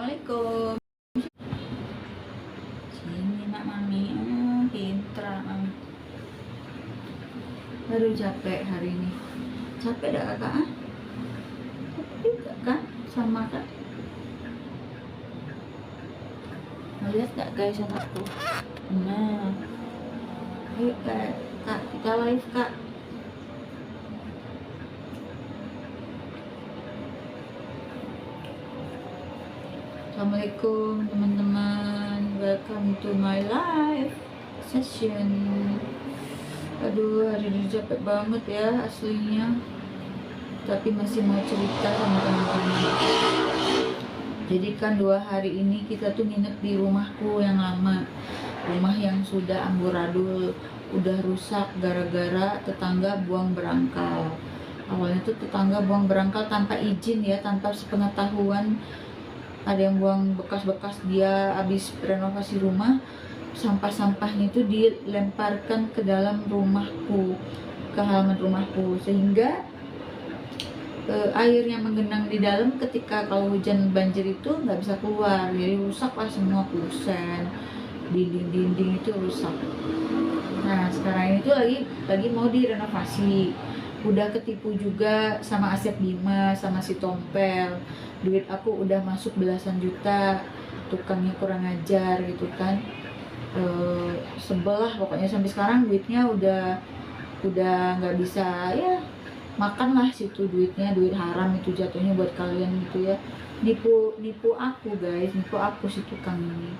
Assalamualaikum. Sini mak mami. Pintar mami. Baru capek hari ini. Capek dah kakak? Capek juga kan? Sama kak. Lihat gak guys anakku? Nah. Ayo kak, kita live kak. Assalamualaikum teman-teman, welcome to my live session. Aduh, hari ini capek banget ya aslinya, tapi masih mau cerita sama teman-teman. Jadi kan 2 hari ini kita tuh nginep di rumahku yang lama, rumah yang sudah amburadul, udah rusak gara-gara tetangga buang berangkal. Awalnya tuh tetangga buang berangkal tanpa izin ya, tanpa sepengetahuan. Ada yang buang bekas-bekas dia habis renovasi rumah, sampah-sampahnya itu dilemparkan ke dalam rumahku, ke halaman rumahku, sehingga air yang menggenang di dalam ketika kalau hujan banjir itu nggak bisa keluar, jadi rusaklah semua kusen, dinding-dinding itu rusak. Nah sekarang itu lagi mau direnovasi. Udah ketipu juga sama Asep Bima, sama si Tompel. Duit aku udah masuk belasan juta, tukangnya kurang ajar gitu kan. Sebelah pokoknya sampai sekarang duitnya udah nggak bisa ya, makanlah situ duitnya, duit haram itu jatuhnya buat kalian gitu ya. Nipu aku guys, nipu aku si tukang ini.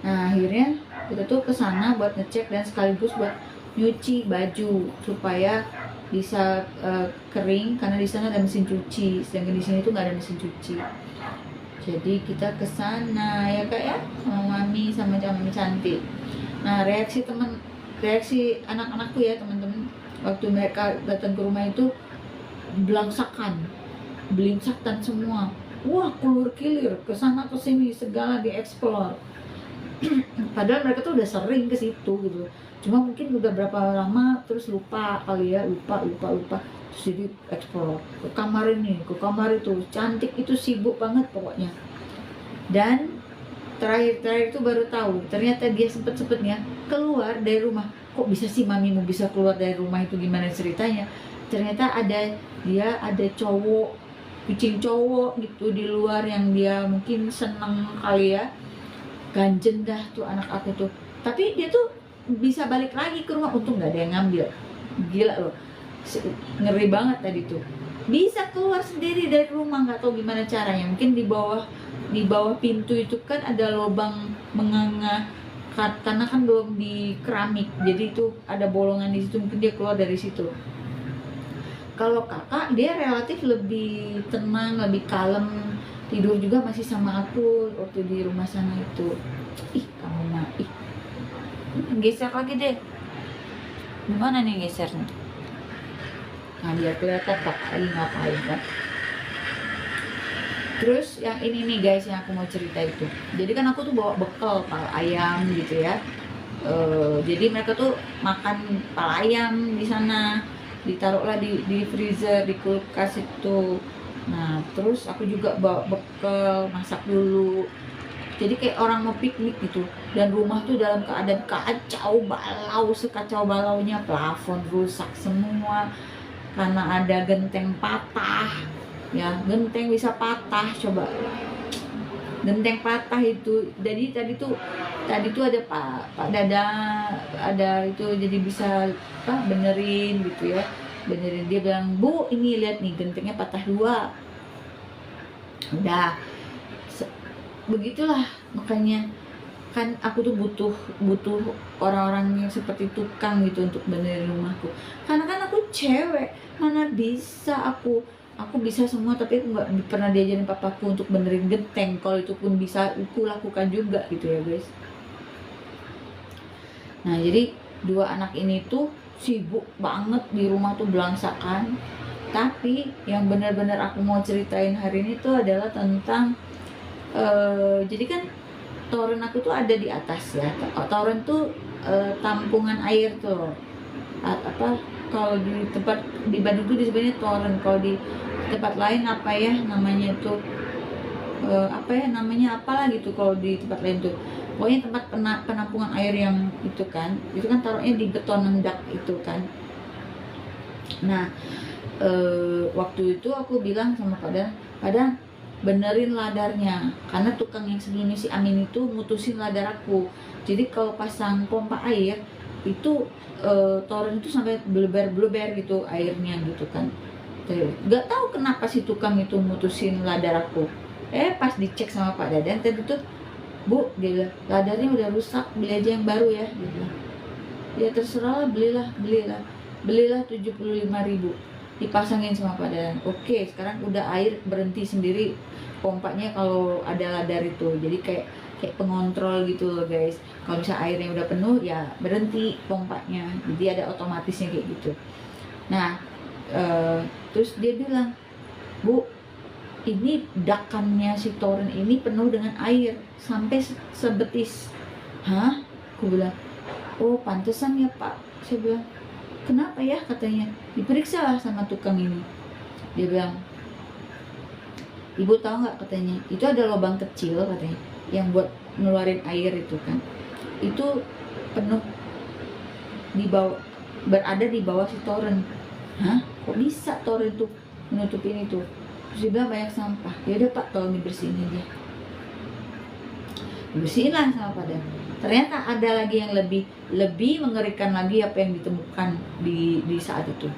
Nah akhirnya kita tuh kesana buat ngecek dan sekaligus buat nyuci baju supaya bisa kering, karena di sana ada mesin cuci, sedangkan di sini tuh nggak ada mesin cuci. Jadi kita kesana ya kak ya, sama mami sama mami cantik. Nah reaksi anak-anakku ya teman-teman, waktu mereka datang ke rumah itu belangsakan, belingsaktan semua. Wah keluar kilir kesana kesini segala dieksplor. Padahal mereka tuh udah sering ke situ gitu, cuma mungkin udah berapa lama terus lupa kali ya, lupa terus jadi explore ke kamar ini ke kamar itu, cantik itu sibuk banget pokoknya. Dan terakhir itu baru tahu ternyata dia sempetnya keluar dari rumah. Kok bisa sih mamimu bisa keluar dari rumah, itu gimana ceritanya? Ternyata dia ada cowok, kucing cowok gitu di luar yang dia mungkin seneng kali ya, ganjen dah tuh anak aku tuh. Tapi dia tuh bisa balik lagi ke rumah, untung nggak ada yang ngambil. Gila loh, ngeri banget tadi tuh, bisa keluar sendiri dari rumah, nggak tahu gimana caranya. Mungkin di bawah pintu itu kan ada lubang menganga, karena kan belum di keramik, jadi itu ada bolongan di situ, mungkin dia keluar dari situ. Kalau kakak dia relatif lebih tenang, lebih kalem, tidur juga masih sama aku waktu di rumah sana itu. Ih kamu mah, ih geser lagi deh, gimana nih gesernya? Nah biar kelihatan kakak lagi ngapain kan. Terus yang ini nih guys yang aku mau cerita itu, jadi kan aku tuh bawa bekal pal ayam gitu ya. Jadi mereka tuh makan pal ayam di sana, ditaruhlah di freezer, di kulkas itu. Nah terus aku juga bawa bekal, masak dulu, jadi kayak orang mau piknik gitu. Dan rumah tuh dalam keadaan kacau balau, sekacau balaunya, plafon rusak semua karena ada genteng patah ya. Genteng bisa patah, coba genteng patah itu. Jadi tadi tuh ada Pak Dada ada itu, jadi bisa benerin gitu ya, benerin. Dia bilang, "Bu, ini lihat nih gentengnya patah 2." Udah begitulah, makanya kan aku tuh butuh orang-orang yang seperti tukang gitu untuk benerin rumahku. Karena kan aku cewek, mana bisa aku bisa semua, tapi aku nggak pernah diajarin papaku untuk benerin genteng. Kalau itu pun bisa aku lakukan juga gitu ya guys. Nah jadi 2 anak ini tuh sibuk banget di rumah tuh belangsakan. Tapi yang benar-benar aku mau ceritain hari ini tuh adalah tentang jadi kan toren aku tuh ada di atas ya. Toren tuh tampungan air tuh, kalau di tempat di Bandung tuh disebutnya toren, kalau di tempat lain apa ya namanya itu, apa ya namanya, apalah gitu kalau di tempat lain tuh, pokoknya tempat penampungan air yang itu kan taruhnya di beton mendak itu kan. Nah waktu itu aku bilang sama Padang benerin ladarnya, karena tukang yang sebelumnya si Amin itu mutusin ladar aku. Jadi kalau pasang pompa air itu toren itu sampai bleber gitu airnya gitu kan. Gak tahu kenapa si tukang itu mutusin ladar aku. Pas dicek sama Pak Dadan tadi tuh, Bu, dia bilang, ladarnya udah rusak, beli aja yang baru ya, dia bilang. Ya terserah, belilah 75.000, dipasangin sama Pak Dadan. Oke, sekarang udah air berhenti sendiri pompanya kalau ada ladar itu, jadi kayak pengontrol gitu loh guys. Kalau misalnya airnya udah penuh ya berhenti pompanya, jadi ada otomatisnya kayak gitu. Nah terus dia bilang, Bu, ini dakannya si toren ini penuh dengan air sampai sebetis. Hah? Aku bilang, oh pantesan ya Pak. Saya bilang, kenapa ya? Katanya diperiksa lah sama tukang ini. Dia bilang, Ibu tahu nggak, katanya itu ada lubang kecil katanya yang buat ngeluarin air itu kan, itu penuh di bawah, berada di bawah si toren. Hah? Kok bisa toren itu menutupin itu? Terus dia bilang banyak sampah. Ya udah Pak, tolong dibersihin aja. Dibersihin lah sama Padang. Ternyata ada lagi yang lebih mengerikan lagi apa yang ditemukan di saat itu.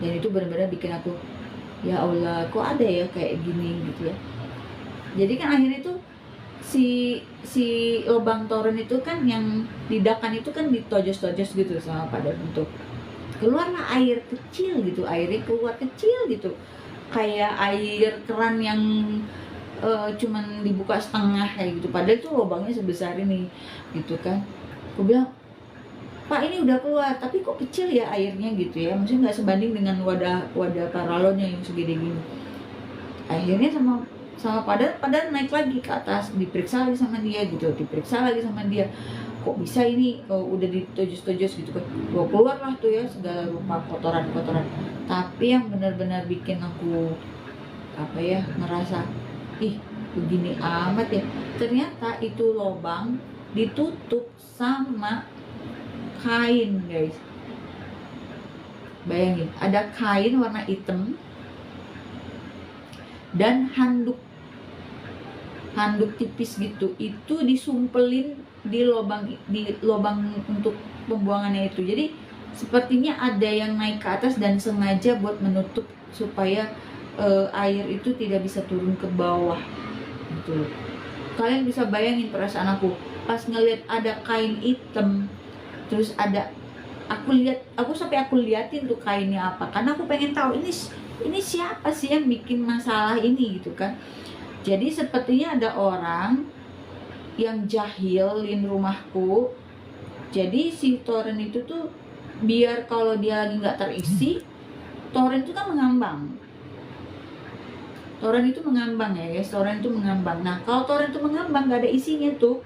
Dan itu benar-benar bikin aku, ya Allah, kok ada ya kayak gini gitu ya. Jadi kan akhirnya itu si lubang toren itu kan yang didakan itu kan ditojos-tojos gitu sama Padang, untuk keluarlah air kecil gitu, airnya keluar kecil gitu, kayak air keran yang cuman dibuka setengah kayak gitu, padahal itu lubangnya sebesar ini gitu kan. Aku bilang, Pak, ini udah keluar tapi kok kecil ya airnya gitu ya, maksudnya nggak sebanding dengan wadah paralonnya yang segede gini. Akhirnya sama Padahal naik lagi ke atas, diperiksa lagi sama dia gitu, kok bisa ini kalau udah ditojos-tojos gitu kan. Keluar lah tuh ya segala rupa kotoran. Tapi yang benar-benar bikin aku apa ya, ngerasa ih begini amat ya, ternyata itu lubang ditutup sama kain guys. Bayangin, ada kain warna hitam dan handuk tipis gitu, itu disumpelin di lubang untuk pembuangannya itu. Jadi sepertinya ada yang naik ke atas dan sengaja buat menutup supaya air itu tidak bisa turun ke bawah gitu. Kalian bisa bayangin perasaan aku pas ngeliat ada kain hitam, terus aku liatin tuh kainnya apa, karena aku pengen tahu ini siapa sih yang bikin masalah ini gitu kan. Jadi sepertinya ada orang yang jahilin rumahku. Jadi si toren itu tuh biar kalau dia lagi nggak terisi, toren itu kan mengambang. Toren itu mengambang ya guys, Nah kalau toren itu mengambang nggak ada isinya tuh,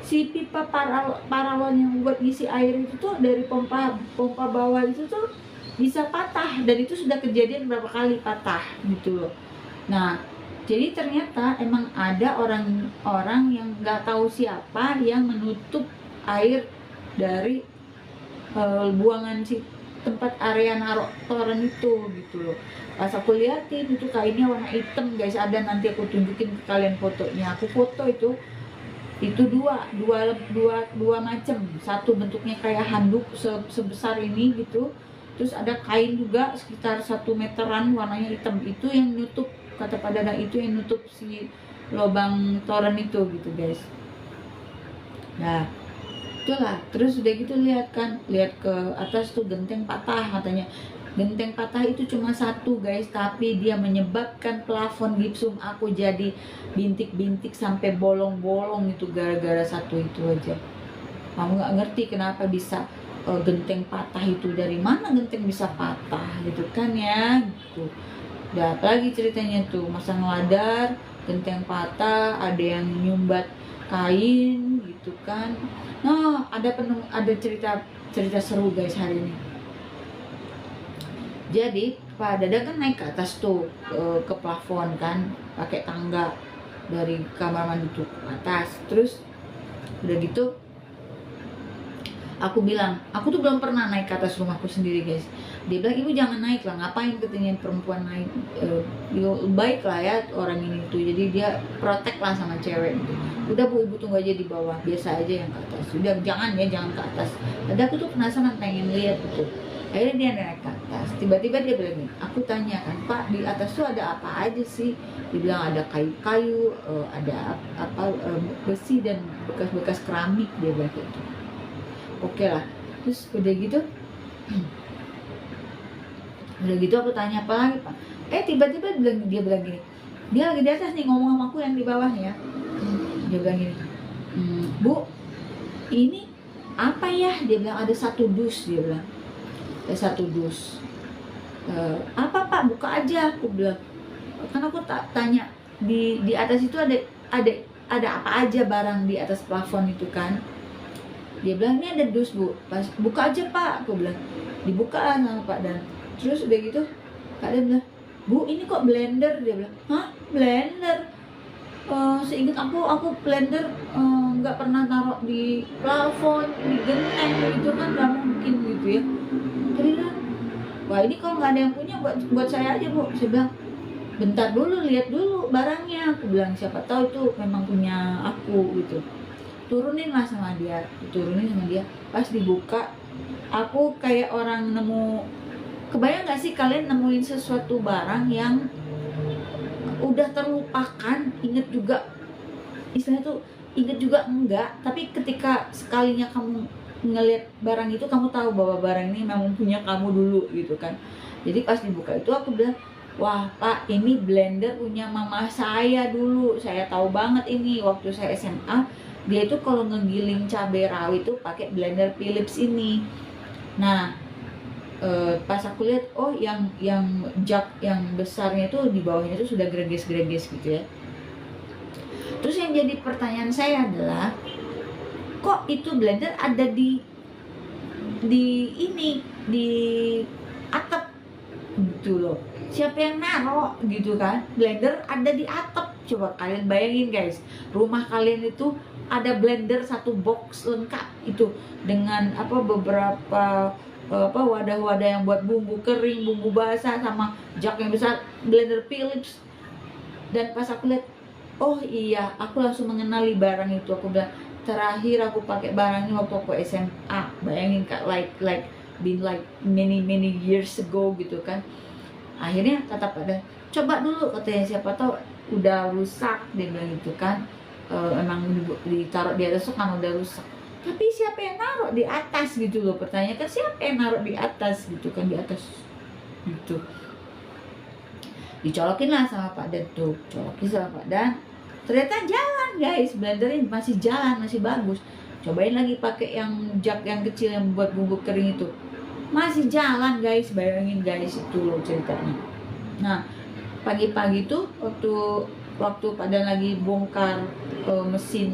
si pipa paralon yang buat ngisi air itu tuh dari pompa bawah itu tuh bisa patah, dan itu sudah kejadian berapa kali patah gitu loh. Nah jadi ternyata emang ada orang yang nggak tahu siapa yang menutup air dari buangan si tempat area naruh toren itu gitu loh. Pas aku liatin itu kainnya warna hitam guys, ada nanti aku tunjukin ke kalian fotonya. Aku foto itu dua macam. Satu bentuknya kayak handuk sebesar ini gitu, terus ada kain juga sekitar 1 meteran warnanya hitam, itu yang nutup, kata Pak Dadang, itu yang nutup si lubang toren itu gitu guys. Nah itulah, terus udah gitu lihat ke atas tuh genteng patah katanya. Genteng patah itu cuma satu guys, tapi dia menyebabkan plafon gipsum aku jadi bintik-bintik sampai bolong-bolong itu gara-gara satu itu aja. Kamu nggak ngerti kenapa bisa genteng patah itu, dari mana genteng bisa patah gitu kan ya gitu. Udah apalagi ceritanya tuh, masang ladar, genteng patah, ada yang nyumbat kain gitu kan. Nah ada cerita seru guys hari ini. Jadi Pak Dadang kan naik ke atas tuh, ke plafon kan, pakai tangga dari kamar mandi tuh ke atas. Terus udah gitu aku bilang, aku tuh belum pernah naik ke atas rumahku sendiri guys. Dia bilang, ibu jangan naik lah, ngapain katanya perempuan naik, baik lah ya orang ini tuh, jadi dia protek lah sama cewek gitu. Udah bu, ibu tunggu aja di bawah, biasa aja yang ke atas, udah jangan ke atas. Tadi aku tuh penasaran pengen lihat gitu. Akhirnya dia naik ke atas, tiba-tiba dia bilang gini, aku tanya kan, Pak di atas tuh ada apa aja sih? Dia bilang ada kayu-kayu, ada apa, besi dan bekas-bekas keramik, dia bilang gitu. Oke lah, terus udah gitu aku tanya apa lagi Pak, tiba-tiba dia bilang gini, dia lagi di atas nih ngomong sama aku yang di bawah ya. Dia bilang gini, Bu ini apa ya? Dia bilang ada satu dus, dia bilang ada satu dus. Apa Pak, buka aja, aku bilang. Kan aku tanya di atas itu ada apa aja barang di atas plafon itu kan. Dia bilang ini ada dus bu, pas buka aja Pak, aku bilang. Dibuka lah sama Pak Dan. Terus udah gitu Pak Dan bilang, bu ini kok blender? Dia bilang, hah blender? Seingat aku blender nggak pernah taruh di plafon, di genteng gitu kan, nggak mungkin gitu ya. Jadi kan, wah ini kalau nggak ada yang punya buat saya aja bu. Saya bilang, bentar dulu, lihat dulu barangnya, aku bilang, siapa tahu itu memang punya aku gitu. Turunin sama dia. Pas dibuka, aku kayak orang nemu. Kebayang gak sih kalian nemuin sesuatu barang yang udah terlupakan, inget juga, istilahnya tuh inget juga enggak, tapi ketika sekalinya kamu ngelihat barang itu, kamu tahu bahwa barang ini memang punya kamu dulu gitu kan. Jadi pas dibuka itu aku bilang, wah Pak ini blender punya mama saya dulu, saya tahu banget ini waktu saya SMA. Dia itu kalau ngegiling cabai rawit itu pakai blender Philips ini. Nah pas aku lihat, oh yang jug yang besarnya itu di bawahnya itu sudah greges-greges gitu ya. Terus yang jadi pertanyaan saya adalah, kok itu blender ada di ini, di atap gitu loh. Siapa yang naruh gitu kan? Blender ada di atap. Coba kalian bayangin guys, rumah kalian itu ada blender satu box lengkap itu dengan apa, beberapa wadah-wadah yang buat bumbu kering, bumbu basah, sama jug yang besar, blender Philips. Dan pas aku lihat, oh iya, aku langsung mengenali barang itu. Aku bilang, terakhir aku pakai barang ini waktu aku SMA. Bayangin kak, like been like many years ago gitu kan. Akhirnya kata pada, coba dulu katanya, siapa tahu udah rusak, dia bilang gitu kan. Emang ditaruh di atas kan udah rusak. Tapi siapa yang naruh di atas gitu loh, pertanyaan kan, siapa yang naruh di atas gitu kan, di atas gitu. Dicolokin lah sama Pak Dan tuh, colokin sama Pak Dan, ternyata jalan guys, blendernya masih jalan, masih bagus. Cobain lagi pakai yang jug yang kecil yang buat bumbu kering itu, masih jalan guys. Bayangin guys, itu loh ceritanya. Nah pagi-pagi tuh waktu Pak Dan lagi bongkar mesin,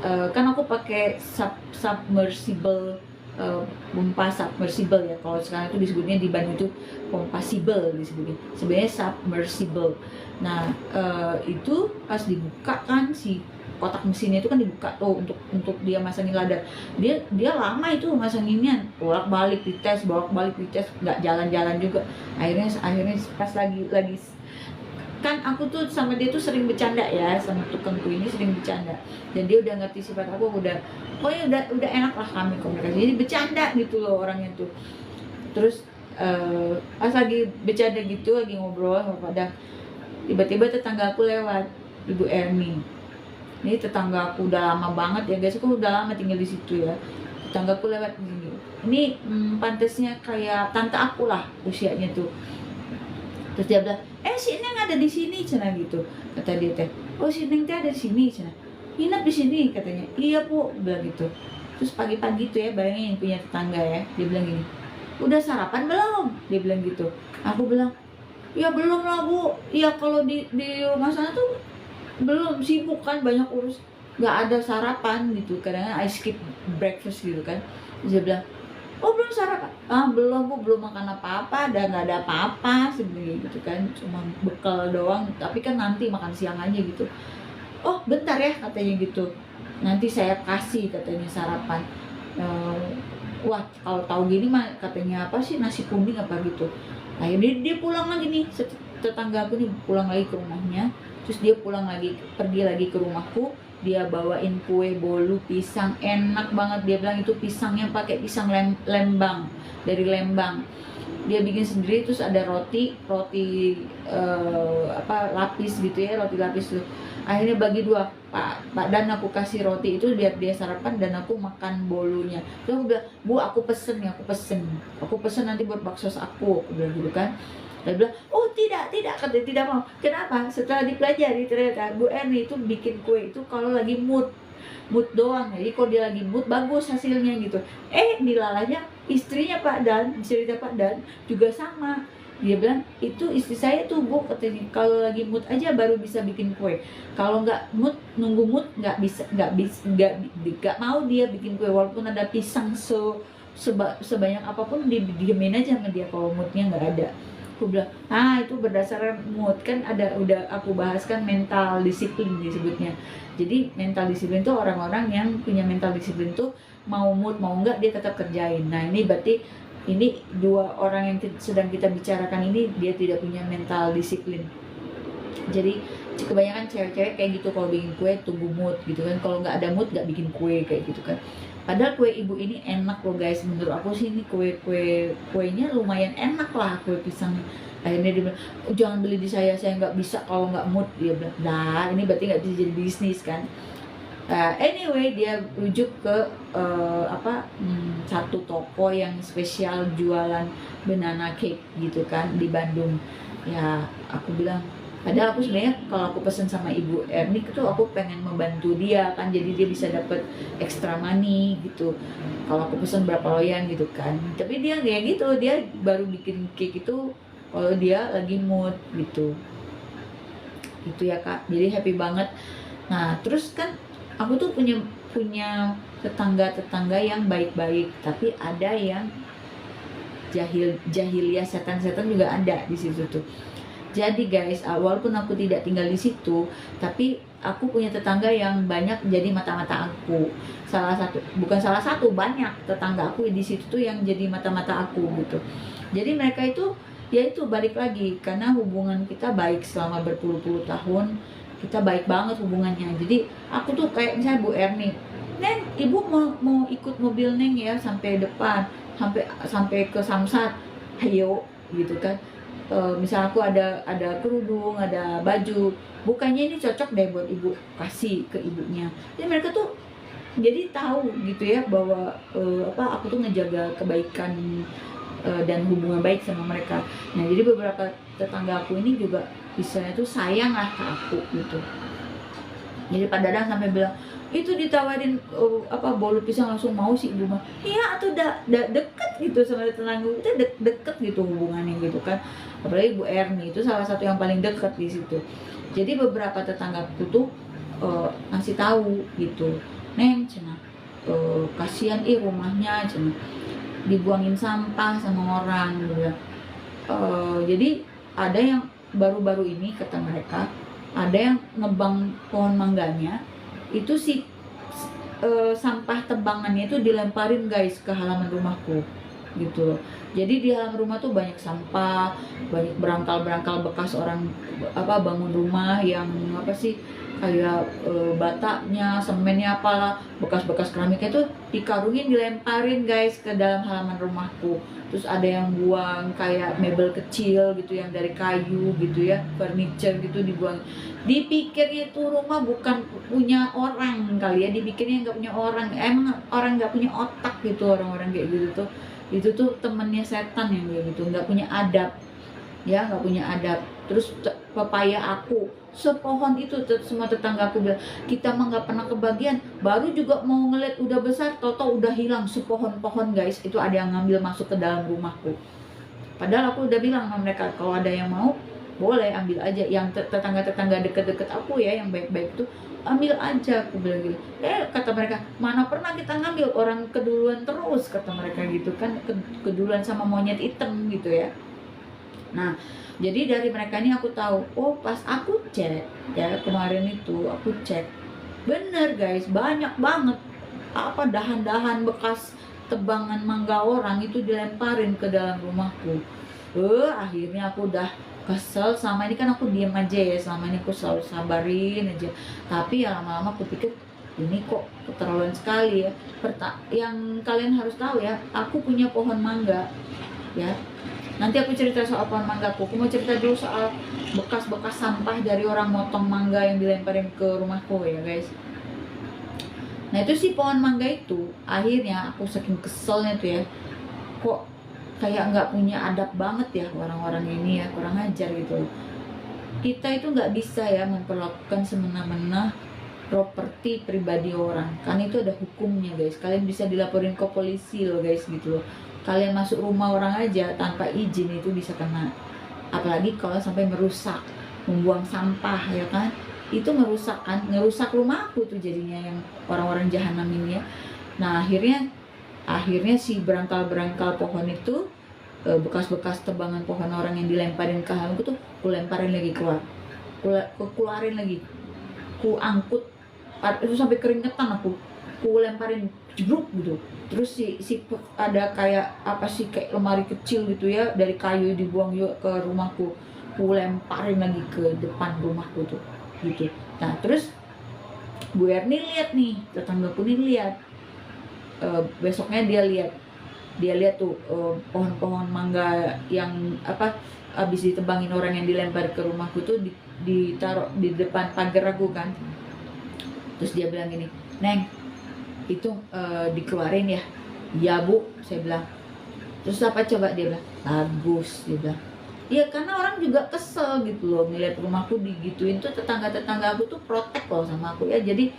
kan aku pakai submersible, pompa submersible ya, kalau sekarang itu disebutnya di Bandung itu pompasible disebutnya, sebenarnya submersible. Nah itu pas dibuka kan, si kotak mesinnya itu kan dibuka tuh untuk dia masangin ladar. Dia lama itu masanginnya, bolak-balik dites, nggak jalan-jalan juga. Akhirnya pas lagi kan aku tuh sama dia tuh sering bercanda ya, sama tukangku ini sering bercanda, dan dia udah ngerti sifat aku, pokoknya udah enak lah kami komunikasi, jadi bercanda gitu loh orangnya tuh. Terus pas lagi bercanda gitu, lagi ngobrol sama Padang, tiba-tiba tetangga aku lewat, Ibu Erni. Ini tetangga aku udah lama banget ya guys, aku udah lama tinggal di situ ya. Tetangga aku lewat gini, ini pantasnya kayak tante aku lah usianya tuh. Terus dia bilang, si Neng ada di sini cina gitu, kata dia teh. Oh si Neng teh ada di sini cina, nginep di sini katanya. Iya bu, bilang gitu. Terus pagi-pagi tuh ya, bayangin punya tetangga ya, dia bilang gini, udah sarapan belum? Dia bilang gitu. Aku bilang, ya belum lah bu. Ya kalau di rumah sana tuh belum, sibuk kan, banyak urus, nggak ada sarapan gitu. Kadang-kadang I skip breakfast gitu kan. Terus dia bilang, oh belum sarapan, ah belum Bu, belum makan apa-apa dan nggak ada apa-apa sebenarnya gitu kan, cuma bekal doang, tapi kan nanti makan siang aja gitu. Oh bentar ya katanya gitu, nanti saya kasih katanya sarapan. Eh, wah kalau tahu gini mah katanya apa sih, nasi kuning apa gitu. Akhirnya dia pulang lagi nih, tetangga aku nih pulang lagi ke rumahnya, terus dia pulang lagi, pergi lagi ke rumahku, dia bawain kue bolu pisang enak banget. Dia bilang itu pisangnya pakai pisang Lembang, dari Lembang dia bikin sendiri. Terus ada roti apa lapis gitu ya, roti lapis tuh. Akhirnya bagi dua, Pak dan aku kasih roti itu biar dia sarapan dan aku makan bolunya. Terus aku bilang, Bu aku pesen ya, aku pesen nanti buat bakso aku bilang gitu kan. Dia bilang, oh tidak katanya, tidak mau. Kenapa? Setelah dipelajari ternyata Bu Erni itu bikin kue itu kalau lagi mood doang. Jadi kalau dia lagi mood bagus hasilnya gitu. Dilalanya istrinya Pak Dan, cerita Pak Dan juga sama. Dia bilang itu istri saya tuh Bu katanya, kalau lagi mood aja baru bisa bikin kue. Kalau nggak mood, nunggu mood nggak mau dia bikin kue walaupun ada pisang sebanyak apapun, diemin aja sama dia kalau moodnya nggak ada. Aku bilang, itu berdasarkan mood kan, udah aku bahas kan, mental disiplin disebutnya. Jadi mental disiplin tuh orang-orang yang punya mental disiplin tuh mau mood mau enggak dia tetap kerjain. Nah ini berarti ini dua orang yang sedang kita bicarakan ini dia tidak punya mental disiplin. Jadi kebanyakan cewek-cewek kayak gitu, kalau bikin kue tunggu mood gitu kan, kalau nggak ada mood nggak bikin kue kayak gitu kan. Padahal kue ibu ini enak loh guys, menurut aku sih ini kuenya lumayan enak lah, kue pisangnya. Akhirnya dia bilang, jangan beli di saya nggak bisa kalau nggak mood. Dia bilang, nah ini berarti nggak bisa jadi bisnis kan. Anyway dia rujuk ke satu toko yang spesial jualan banana cake gitu kan di Bandung. Ya aku bilang, padahal aku sebenarnya kalau aku pesen sama Ibu Erni itu aku pengen membantu dia kan, jadi dia bisa dapat extra money gitu kalau aku pesen berapa loyang gitu kan. Tapi dia kayak gitu, dia baru bikin cake itu kalau dia lagi mood gitu ya Kak, jadi happy banget. Nah terus kan aku tuh punya tetangga yang baik-baik, tapi ada yang jahiliyah, setan-setan juga ada di situ tuh. Jadi guys, walaupun aku tidak tinggal di situ, tapi aku punya tetangga yang banyak jadi mata-mata aku. Bukan salah satu, banyak tetangga aku di situ tuh yang jadi mata-mata aku gitu. Jadi mereka itu, ya itu balik lagi, karena hubungan kita baik selama berpuluh-puluh tahun, kita baik banget hubungannya. Jadi aku tuh kayak misalnya Bu Erni, Neng, ibu mau ikut mobil Neng ya sampai depan, sampai ke Samsat, ayo gitu kan. Misal aku ada kerudung, ada baju, bukannya ini cocok deh buat ibu, kasih ke ibunya. Jadi mereka tuh jadi tahu gitu ya bahwa aku tuh ngejaga kebaikan dan hubungan baik sama mereka. Nah jadi beberapa tetangga aku ini juga istilahnya tuh sayang lah ke aku gitu. Jadi Pak Dadang sampai bilang, itu ditawarin bolu pisang langsung mau sih ibu mah. Iya atau udah deket gitu sama tetangga kita, deket gitu hubungannya gitu kan. Apalagi Bu Erni itu salah satu yang paling deket di situ. Jadi beberapa tetanggaku tuh ngasih tahu gitu, Neng cina, kasihan rumahnya cina, dibuangin sampah sama orang gitu. Jadi ada yang baru-baru ini kata mereka, ada yang nebang pohon mangganya itu sampah tebangannya itu dilemparin guys ke halaman rumahku gitu. Jadi di halaman rumah tuh banyak sampah, banyak berangkal bekas orang bangun rumah yang kayak batanya, semennya apalah, bekas-bekas keramiknya itu dikarungin, dilemparin guys ke dalam halaman rumahku. Terus ada yang buang kayak mebel kecil gitu yang dari kayu gitu ya, furniture gitu dibuang. Dipikirnya itu rumah bukan punya orang kali ya, dipikirnya nggak punya orang. Emang orang nggak punya otak gitu, orang-orang kayak gitu tuh. Itu tuh temennya setan yang kayak gitu, nggak punya adab ya, nggak punya adab. Terus pepaya aku sepohon itu, semua tetangga aku bilang, kita mah nggak pernah kebagian, baru juga mau ngeliat udah besar, toto udah hilang sepohon-pohon guys. Itu ada yang ngambil masuk ke dalam rumahku, padahal aku udah bilang sama mereka, kalau ada yang mau boleh ambil aja, yang tetangga-tetangga deket-deket aku ya yang baik-baik tuh ambil aja, aku bilang gitu. Kata mereka, mana pernah kita ngambil, orang keduluan terus, kata mereka gitu kan, keduluan sama monyet hitam gitu ya. Nah, jadi dari mereka ini aku tahu, oh pas aku cek ya kemarin itu aku cek, bener guys, banyak banget apa dahan-dahan bekas tebangan mangga orang itu dilemparin ke dalam rumahku. Akhirnya aku udah kesel. Selama ini kan aku diem aja ya, selama ini aku selalu sabarin aja, tapi ya lama-lama aku pikir ini kok keterlaluan sekali ya. Yang kalian harus tahu ya, aku punya pohon mangga ya. Nanti aku cerita soal pohon mangga aku mau cerita dulu soal bekas-bekas sampah dari orang motong mangga yang dilemparin ke rumahku ya guys. Nah itu si pohon mangga itu, akhirnya aku saking keselnya tuh ya, kok kayak nggak punya adab banget ya orang-orang ini ya, kurang ajar gitu. Kita itu nggak bisa ya memperlakukan semena-mena properti pribadi orang, kan itu ada hukumnya guys. Kalian bisa dilaporin ke polisi loh guys gitu loh. Kalian masuk rumah orang aja tanpa izin itu bisa kena, apalagi kalau sampai merusak, membuang sampah ya kan, itu ngerusak rumahku tuh jadinya, yang orang-orang jahanam ini ya. Nah akhirnya si berangkal pohon itu, bekas-bekas tebangan pohon orang yang dilemparin ke halaman tuh ku lemparin lagi keluar, keluarin lagi, ku angkut itu sampai keringetan, aku lemparin jebruk gitu. Terus si ada kayak apa sih, kayak lemari kecil gitu ya dari kayu, dibuang yuk ke rumahku, ku lemparin lagi ke depan rumahku tuh gitu. Nah terus Bu Erni lihat nih, tetanggaku nih lihat, besoknya dia lihat tuh pohon-pohon mangga yang apa habis ditebangin orang yang dilempar ke rumahku tuh ditaruh di depan pagar aku kan. Terus dia bilang gini, Neng itu dikeluarin ya? Iya Bu, saya bilang. Terus apa coba, dia bilang bagus, dia bilang. Iya, karena orang juga kesel gitu loh ngeliat rumahku digituin tuh. Tetangga aku tuh protek loh sama aku ya. Jadi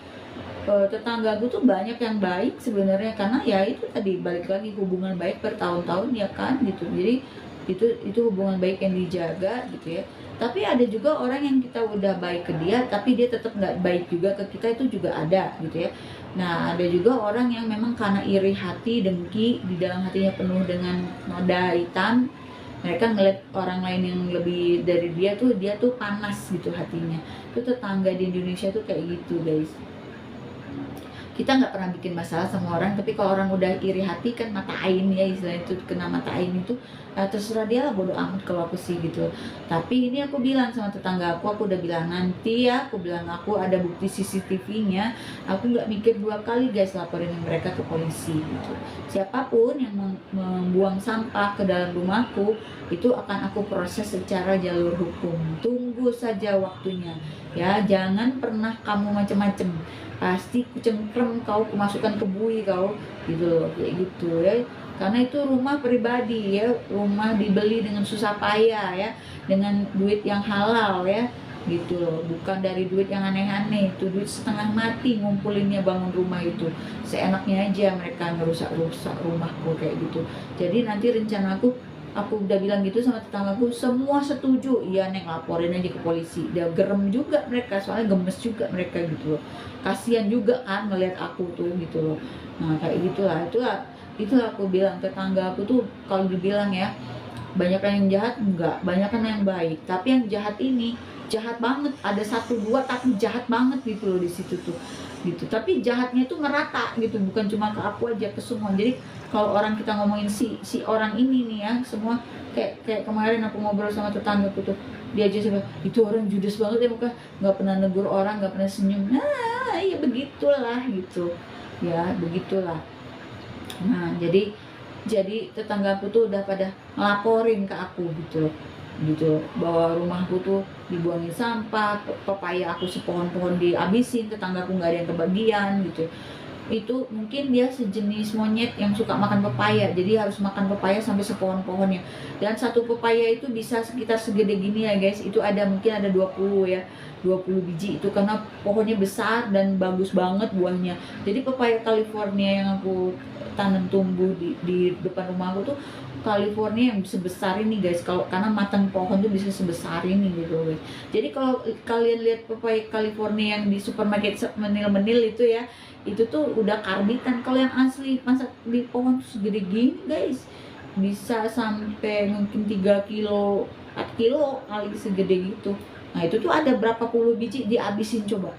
tetangga aku tuh banyak yang baik sebenarnya, karena ya itu tadi balik lagi hubungan baik bertahun-tahun ya kan gitu. Jadi itu hubungan baik yang dijaga gitu ya. Tapi ada juga orang yang kita udah baik ke dia tapi dia tetap nggak baik juga ke kita, itu juga ada gitu ya. Nah ada juga orang yang memang karena iri hati, dengki, di dalam hatinya penuh dengan noda hitam, mereka ngeliat orang lain yang lebih dari dia tuh panas gitu hatinya. Itu tetangga di Indonesia tuh kayak gitu guys. Kita nggak pernah bikin masalah sama orang, tapi kalau orang udah iri hati kan, mata ain ya istilahnya, itu kena mata ain itu, terserah dia lah, bodo amat kalau aku sih gitu. Tapi ini aku bilang sama tetangga aku udah bilang nanti ya, aku bilang aku ada bukti CCTV-nya, aku nggak mikir dua kali guys laporin mereka ke polisi gitu. Siapapun yang membuang sampah ke dalam rumahku itu akan aku proses secara jalur hukum. Tunggu saja waktunya ya, jangan pernah kamu macem-macem, pasti kucengkrem kau, kumasukkan ke bui kau gitu loh, kayak gitu ya. Karena itu rumah pribadi ya, rumah dibeli dengan susah payah ya, dengan duit yang halal ya gitu loh, bukan dari duit yang aneh-aneh. Itu duit setengah mati ngumpulinnya bangun rumah itu, seenaknya aja mereka ngerusak-rusak rumahku kayak gitu. Jadi nanti rencana aku udah bilang gitu sama tetanggaku, semua setuju. Iya Neng, laporin aja ke polisi. Dia gerem juga mereka, soalnya gemes juga mereka gitu loh, kasihan juga kan ngelihat aku tuh gitu loh. Nah kayak gitulah, itulah aku bilang, tetangga aku tuh kalau dibilang ya banyak yang jahat, enggak, banyak kan yang baik. Tapi yang jahat ini jahat banget, ada satu dua tapi jahat banget gitu loh di situ tuh gitu. Tapi jahatnya tuh merata gitu, bukan cuma ke aku aja, ke semua. Jadi kalau orang kita ngomongin si orang ini nih ya, semua kayak kemarin aku ngobrol sama tetanggaku tuh, dia aja bilang itu orang judes banget ya, muka nggak pernah negur orang, nggak pernah senyum. Nah iya begitulah gitu ya, begitulah. Nah jadi tetanggaku tuh udah pada ngelaporin ke aku gitu bahwa rumahku tuh dibuangin sampah, pepaya aku sepohon-pohon dihabisin, tetanggaku nggak ada yang kebagian gitu. Itu mungkin dia sejenis monyet yang suka makan pepaya, jadi harus makan pepaya sampai sepohon-pohonnya. Dan satu pepaya itu bisa sekitar segede gini ya guys, itu mungkin ada 20 ya, 20 biji itu, karena pohonnya besar dan bagus banget buahnya. Jadi pepaya California yang aku tanam tumbuh di depan rumah aku tuh California yang sebesar ini guys, kalau karena matang pohon tuh bisa sebesar ini gitu guys. Jadi kalau kalian lihat pepaya California yang di supermarket menil-menil itu ya, itu tuh udah karbitan. Kalau yang asli masa di pohon tuh segede gini guys, bisa sampai mungkin 3 kilo 4 kilo kali segede gitu. Nah itu tuh ada berapa puluh biji dihabisin coba.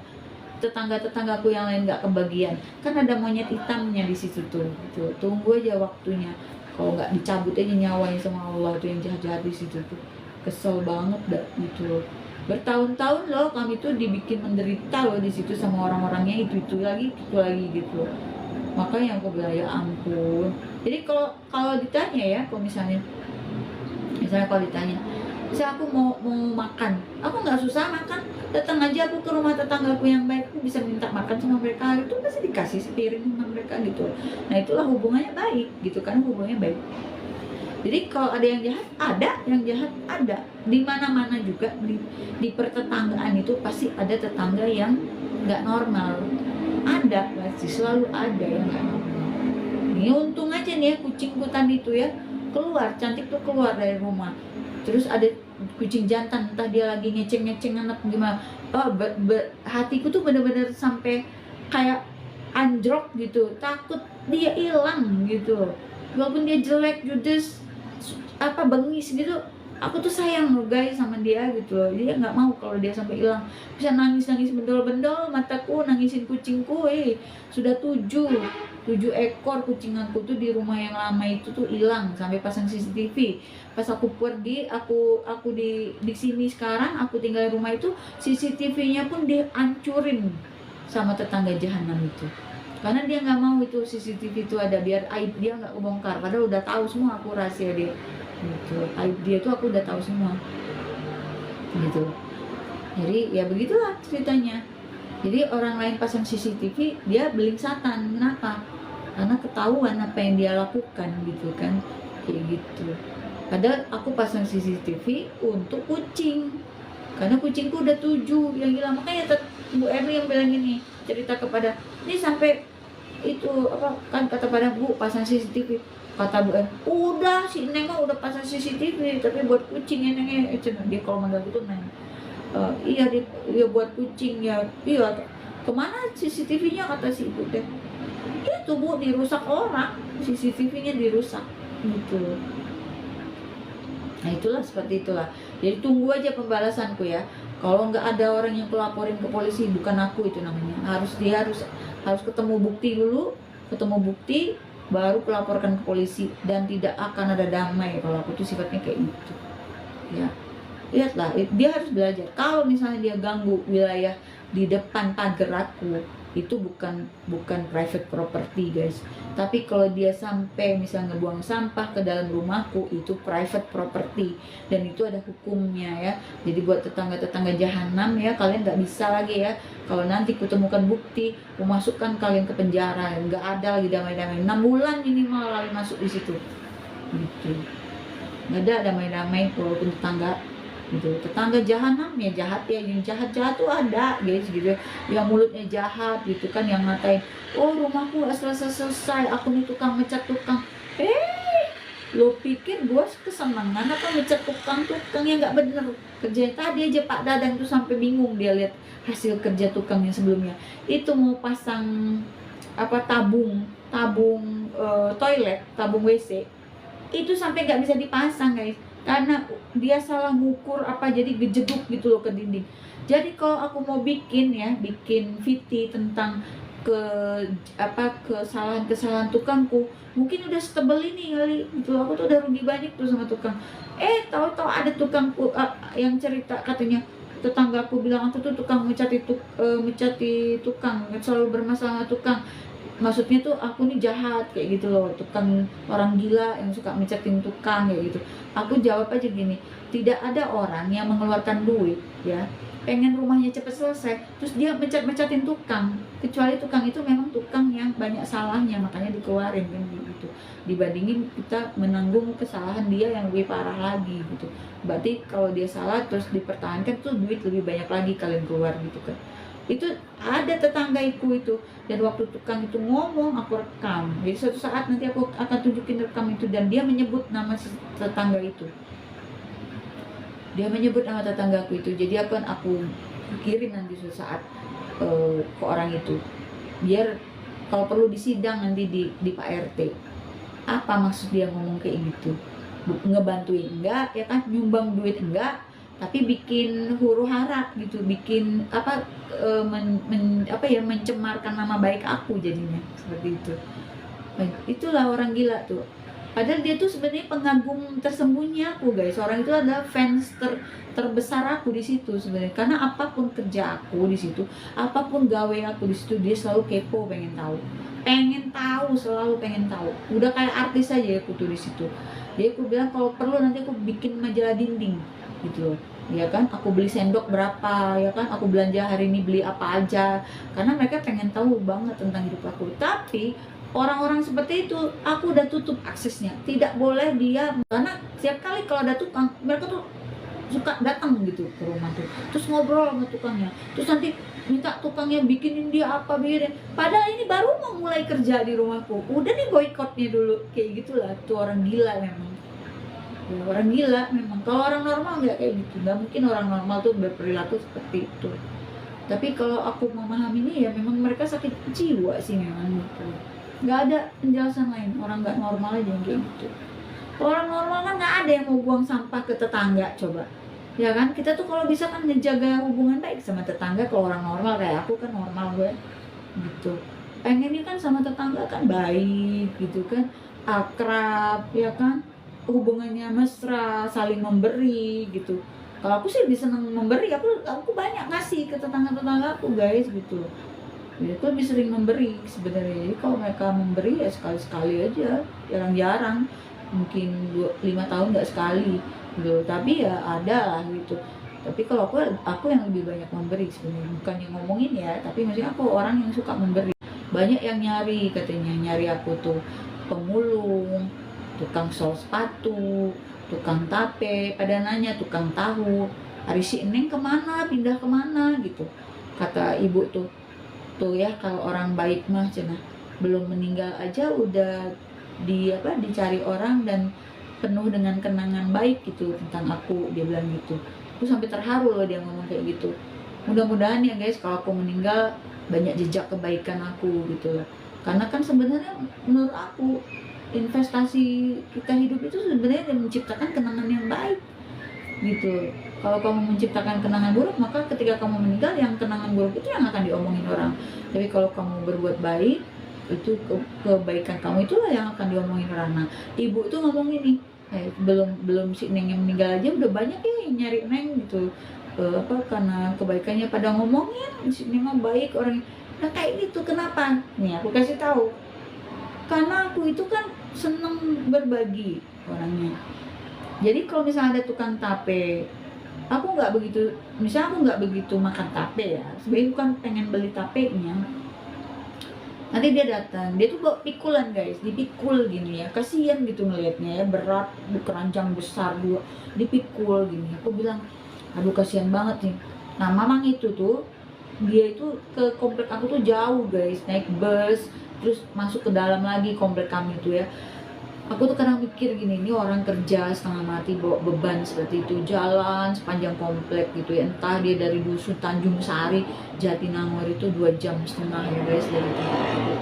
Tetangga-tetanggaku yang lain nggak kebagian, kan ada monyet hitamnya di situ tuh gitu. Tunggu aja waktunya, kalau nggak dicabut aja nyawanya sama Allah tuh yang jahat-jahat di situ tuh. Kesel banget dah gitu. Bertahun-tahun loh kami tuh dibikin menderita loh di situ sama orang-orangnya, itu lagi gitu. Makanya aku bilang ya ampun. Jadi kalau ditanya ya, kalau misalnya kalau ditanya, misal aku mau makan, aku nggak susah makan, datang aja aku ke rumah tetanggaku yang baik, aku bisa minta makan sama mereka, itu pasti dikasih sepiring sama mereka gitu. Nah itulah hubungannya baik gitu kan, hubungannya baik. Jadi kalau ada yang jahat ada, di mana-mana juga di pertetanggaan itu pasti ada tetangga yang nggak normal, ada, pasti selalu ada yang nggak normal. Ini untung aja nih ya kucing tadi itu ya keluar, cantik tuh keluar dari rumah. Terus ada kucing jantan, entah dia lagi ngeceng-ngeceng anak gimana. Hatiku tuh bener-bener sampai kayak anjrok gitu, takut dia hilang gitu. Walaupun dia jelek, judes, bengis gitu, aku tuh sayang loh guys sama dia gitu loh. Dia nggak mau kalau dia sampai hilang. Bisa nangis bendol-bendol mataku, nangisin kucingku. Sudah 7 ekor kucing aku tuh di rumah yang lama itu tuh hilang sampai pasang CCTV. Pas aku pergi, aku di sini sekarang aku tinggal di rumah itu, CCTV-nya pun dihancurin sama tetangga jahanam itu. Karena dia nggak mau itu CCTV itu ada, biar aib dia nggak kebongkar. Padahal udah tahu semua aku rahasia dia. Gitu. Aib dia tuh aku udah tahu semua. Gitu. Jadi ya begitulah ceritanya. Jadi orang lain pasang CCTV, dia beling setan. Kenapa? Karena ketahuan apa yang dia lakukan gitu kan. Kayak gitu. Padahal aku pasang CCTV untuk kucing. Karena kucingku udah 7 yang hilang. Makanya Bu Erli yang bilang gini, cerita kepada, ini sampai itu kan kata pada Bu pasang CCTV. Kata Bu Erli, udah si Neng mah udah pasang CCTV, tapi buat kucing ya Neng, dia kalau manggil gitu Neng. Iya dia buat kucing ya. Iya, kemana CCTV-nya kata si ibu teh? Itu Bu dirusak orang, CCTV-nya dirusak gitu. Nah itulah, seperti itulah. Jadi tunggu aja pembalasanku ya. Kalau nggak ada orang yang kelaporin ke polisi, bukan aku itu namanya. Dia harus ketemu bukti dulu, baru kelaporkan ke polisi, dan tidak akan ada damai kalau aku tuh sifatnya kayak gitu. Ya. Lihatlah, dia harus belajar. Kalau misalnya dia ganggu wilayah di depan pagar aku, itu bukan private property guys. Tapi kalau dia sampai misalnya ngebuang sampah ke dalam rumahku, itu private property, dan itu ada hukumnya ya. Jadi buat tetangga-tetangga jahanam ya, kalian nggak bisa lagi ya. Kalau nanti kutemukan bukti, memasukkan kalian ke penjara, nggak ada lagi damai-damai. 6 bulan minimal kalian masuk di situ. Gitu. Nggak ada damai-damai walaupun tetangga. Gitu. Tetangga jahanam ya jahat ya, yang jahat tuh ada guys gitu, yang mulutnya jahat gitu kan, yang ngatain, oh rumahku gak selesai, aku nih tukang ngecat tukang. Lo pikir gue kesenangan apa ngecat tukang yang nggak bener kerja? Tadi aja Pak Dadang tuh sampai bingung dia lihat hasil kerja tukang yang sebelumnya itu, mau pasang tabung toilet, tabung WC itu sampai nggak bisa dipasang guys, karena dia salah ngukur jadi gejeduk gitu loh ke dinding. Jadi kalau aku mau bikin VT tentang kesalahan tukangku, mungkin udah setebel ini kali gitu. Aku tuh udah rugi banyak tuh sama tukang. Tahu-tahu ada tukangku yang cerita, katanya tetanggaku bilang aku tuh tukang mecati tukang, selalu bermasalah tukang. Maksudnya tuh aku nih jahat kayak gitu loh, tukang orang gila yang suka mencetin tukang kayak gitu. Aku jawab aja gini, tidak ada orang yang mengeluarkan duit ya pengen rumahnya cepat selesai terus dia mecatin tukang, kecuali tukang itu memang tukang yang banyak salahnya, makanya dikeluarin kan gitu, dibandingin kita menanggung kesalahan dia yang lebih parah lagi gitu. Berarti kalau dia salah terus dipertahankan tuh duit lebih banyak lagi kalian keluar gitu kan. Itu ada tetanggaiku itu, dan waktu tukang itu ngomong aku rekam. Jadi suatu saat nanti aku akan tunjukin rekam itu, dan dia menyebut nama tetangga itu. Dia menyebut nama tetanggaku itu. Jadi akan aku kirim nanti suatu saat ke orang itu, biar kalau perlu disidang nanti di Pak RT. Apa maksud dia ngomong kayak gitu? Ngebantuin enggak, ya kan, nyumbang duit enggak, tapi bikin huru hara gitu, bikin apa, mencemarkan nama baik aku jadinya seperti itu. Nah, itulah orang gila tuh. Padahal dia tuh sebenarnya pengagum tersembunyi aku, guys. Orang itu adalah fans terbesar aku di situ sebenarnya. Karena apapun kerja aku di situ, apapun gawe aku di situ, dia selalu kepo, pengen tahu, selalu pengen tahu. Udah kayak artis aja aku tuh di situ. Jadi aku bilang kalau perlu nanti aku bikin majalah dinding gitu loh. Ya kan, aku beli sendok berapa, ya kan, aku belanja hari ini beli apa aja, karena mereka pengen tahu banget tentang hidup aku. Tapi orang-orang seperti itu aku udah tutup aksesnya, tidak boleh dia, karena setiap kali kalau ada tukang, mereka tuh suka datang gitu ke rumah tuh, terus ngobrol sama tukangnya, terus nanti minta tukangnya bikinin dia apa, bikin. Padahal ini baru mau mulai kerja di rumahku, udah nih boykotnya dulu, kayak gitulah. Tuh orang gila memang. Ya, orang gila memang. Kalau orang normal nggak kayak gitu, nggak mungkin orang normal tuh berperilaku seperti itu. Tapi kalau aku memahaminya ya memang mereka sakit jiwa sih memang gitu. Nggak ada penjelasan lain, orang nggak normal aja yang kayak gitu. Kalau orang normal kan nggak ada yang mau buang sampah ke tetangga, coba. Ya kan, kita tuh kalau bisa kan ngejaga hubungan baik sama tetangga. Kalau orang normal kayak aku kan normal gue gitu. Pengennya kan sama tetangga kan baik gitu kan, akrab, ya kan, hubungannya mesra, saling memberi gitu. Kalau aku sih lebih seneng memberi, aku banyak ngasih ke tetangga-tetangga aku, guys, gitu. Jadi aku lebih sering memberi sebenarnya. Jadi kalau mereka memberi ya sekali-sekali aja, jarang-jarang, mungkin 5 tahun nggak sekali gitu. Tapi ya ada lah gitu. Tapi kalau aku yang lebih banyak memberi sebenarnya, bukan yang ngomongin ya, tapi maksudnya aku orang yang suka memberi. Banyak yang nyari aku tuh pemulung, tukang sol sepatu, tukang tape, pada nanya tukang tahu, hari si Eneng kemana, pindah kemana gitu. Kata ibu tuh ya, kalau orang baik mah cenah belum meninggal aja udah dicari orang dan penuh dengan kenangan baik gitu tentang aku, dia bilang gitu. Aku sampai terharu loh dia ngomong kayak gitu. Mudah-mudahan ya guys, kalau aku meninggal banyak jejak kebaikan aku gitu. Karena kan sebenarnya menurut aku investasi kita hidup itu sebenarnya menciptakan kenangan yang baik gitu. Kalau kamu menciptakan kenangan buruk, maka ketika kamu meninggal yang kenangan buruk itu yang akan diomongin orang. Tapi kalau kamu berbuat baik, itu kebaikan kamu itulah yang akan diomongin orang. Nah, ibu tuh ngomong ini, belum si Neng yang meninggal aja udah banyak ya yang nyari Neng gitu. Karena kebaikannya pada ngomongin si Neng mah baik orang. Nah kayak gitu, kenapa? Nih aku kasih tahu. Karena aku itu kan seneng berbagi orangnya. Jadi kalau misalnya ada tukang tape, aku nggak begitu makan tape ya. Sebenarnya bukan pengen beli tapenya. Nanti dia datang, dia tuh bawa pikulan guys, dipikul gini ya, kasihan gitu ngelihatnya ya, berat, keranjang besar juga, dipikul gini. Aku bilang, aduh kasihan banget nih. Nah mamang itu tuh, dia itu ke komplek aku tuh jauh guys, naik bus, terus masuk ke dalam lagi komplek kami itu ya. Aku tuh kadang mikir gini, ini orang kerja setengah mati bawa beban seperti itu, jalan sepanjang komplek gitu ya, entah dia dari dusun Tanjung Sari, Jatinangor itu 2,5 jam ya guys dari tempat itu.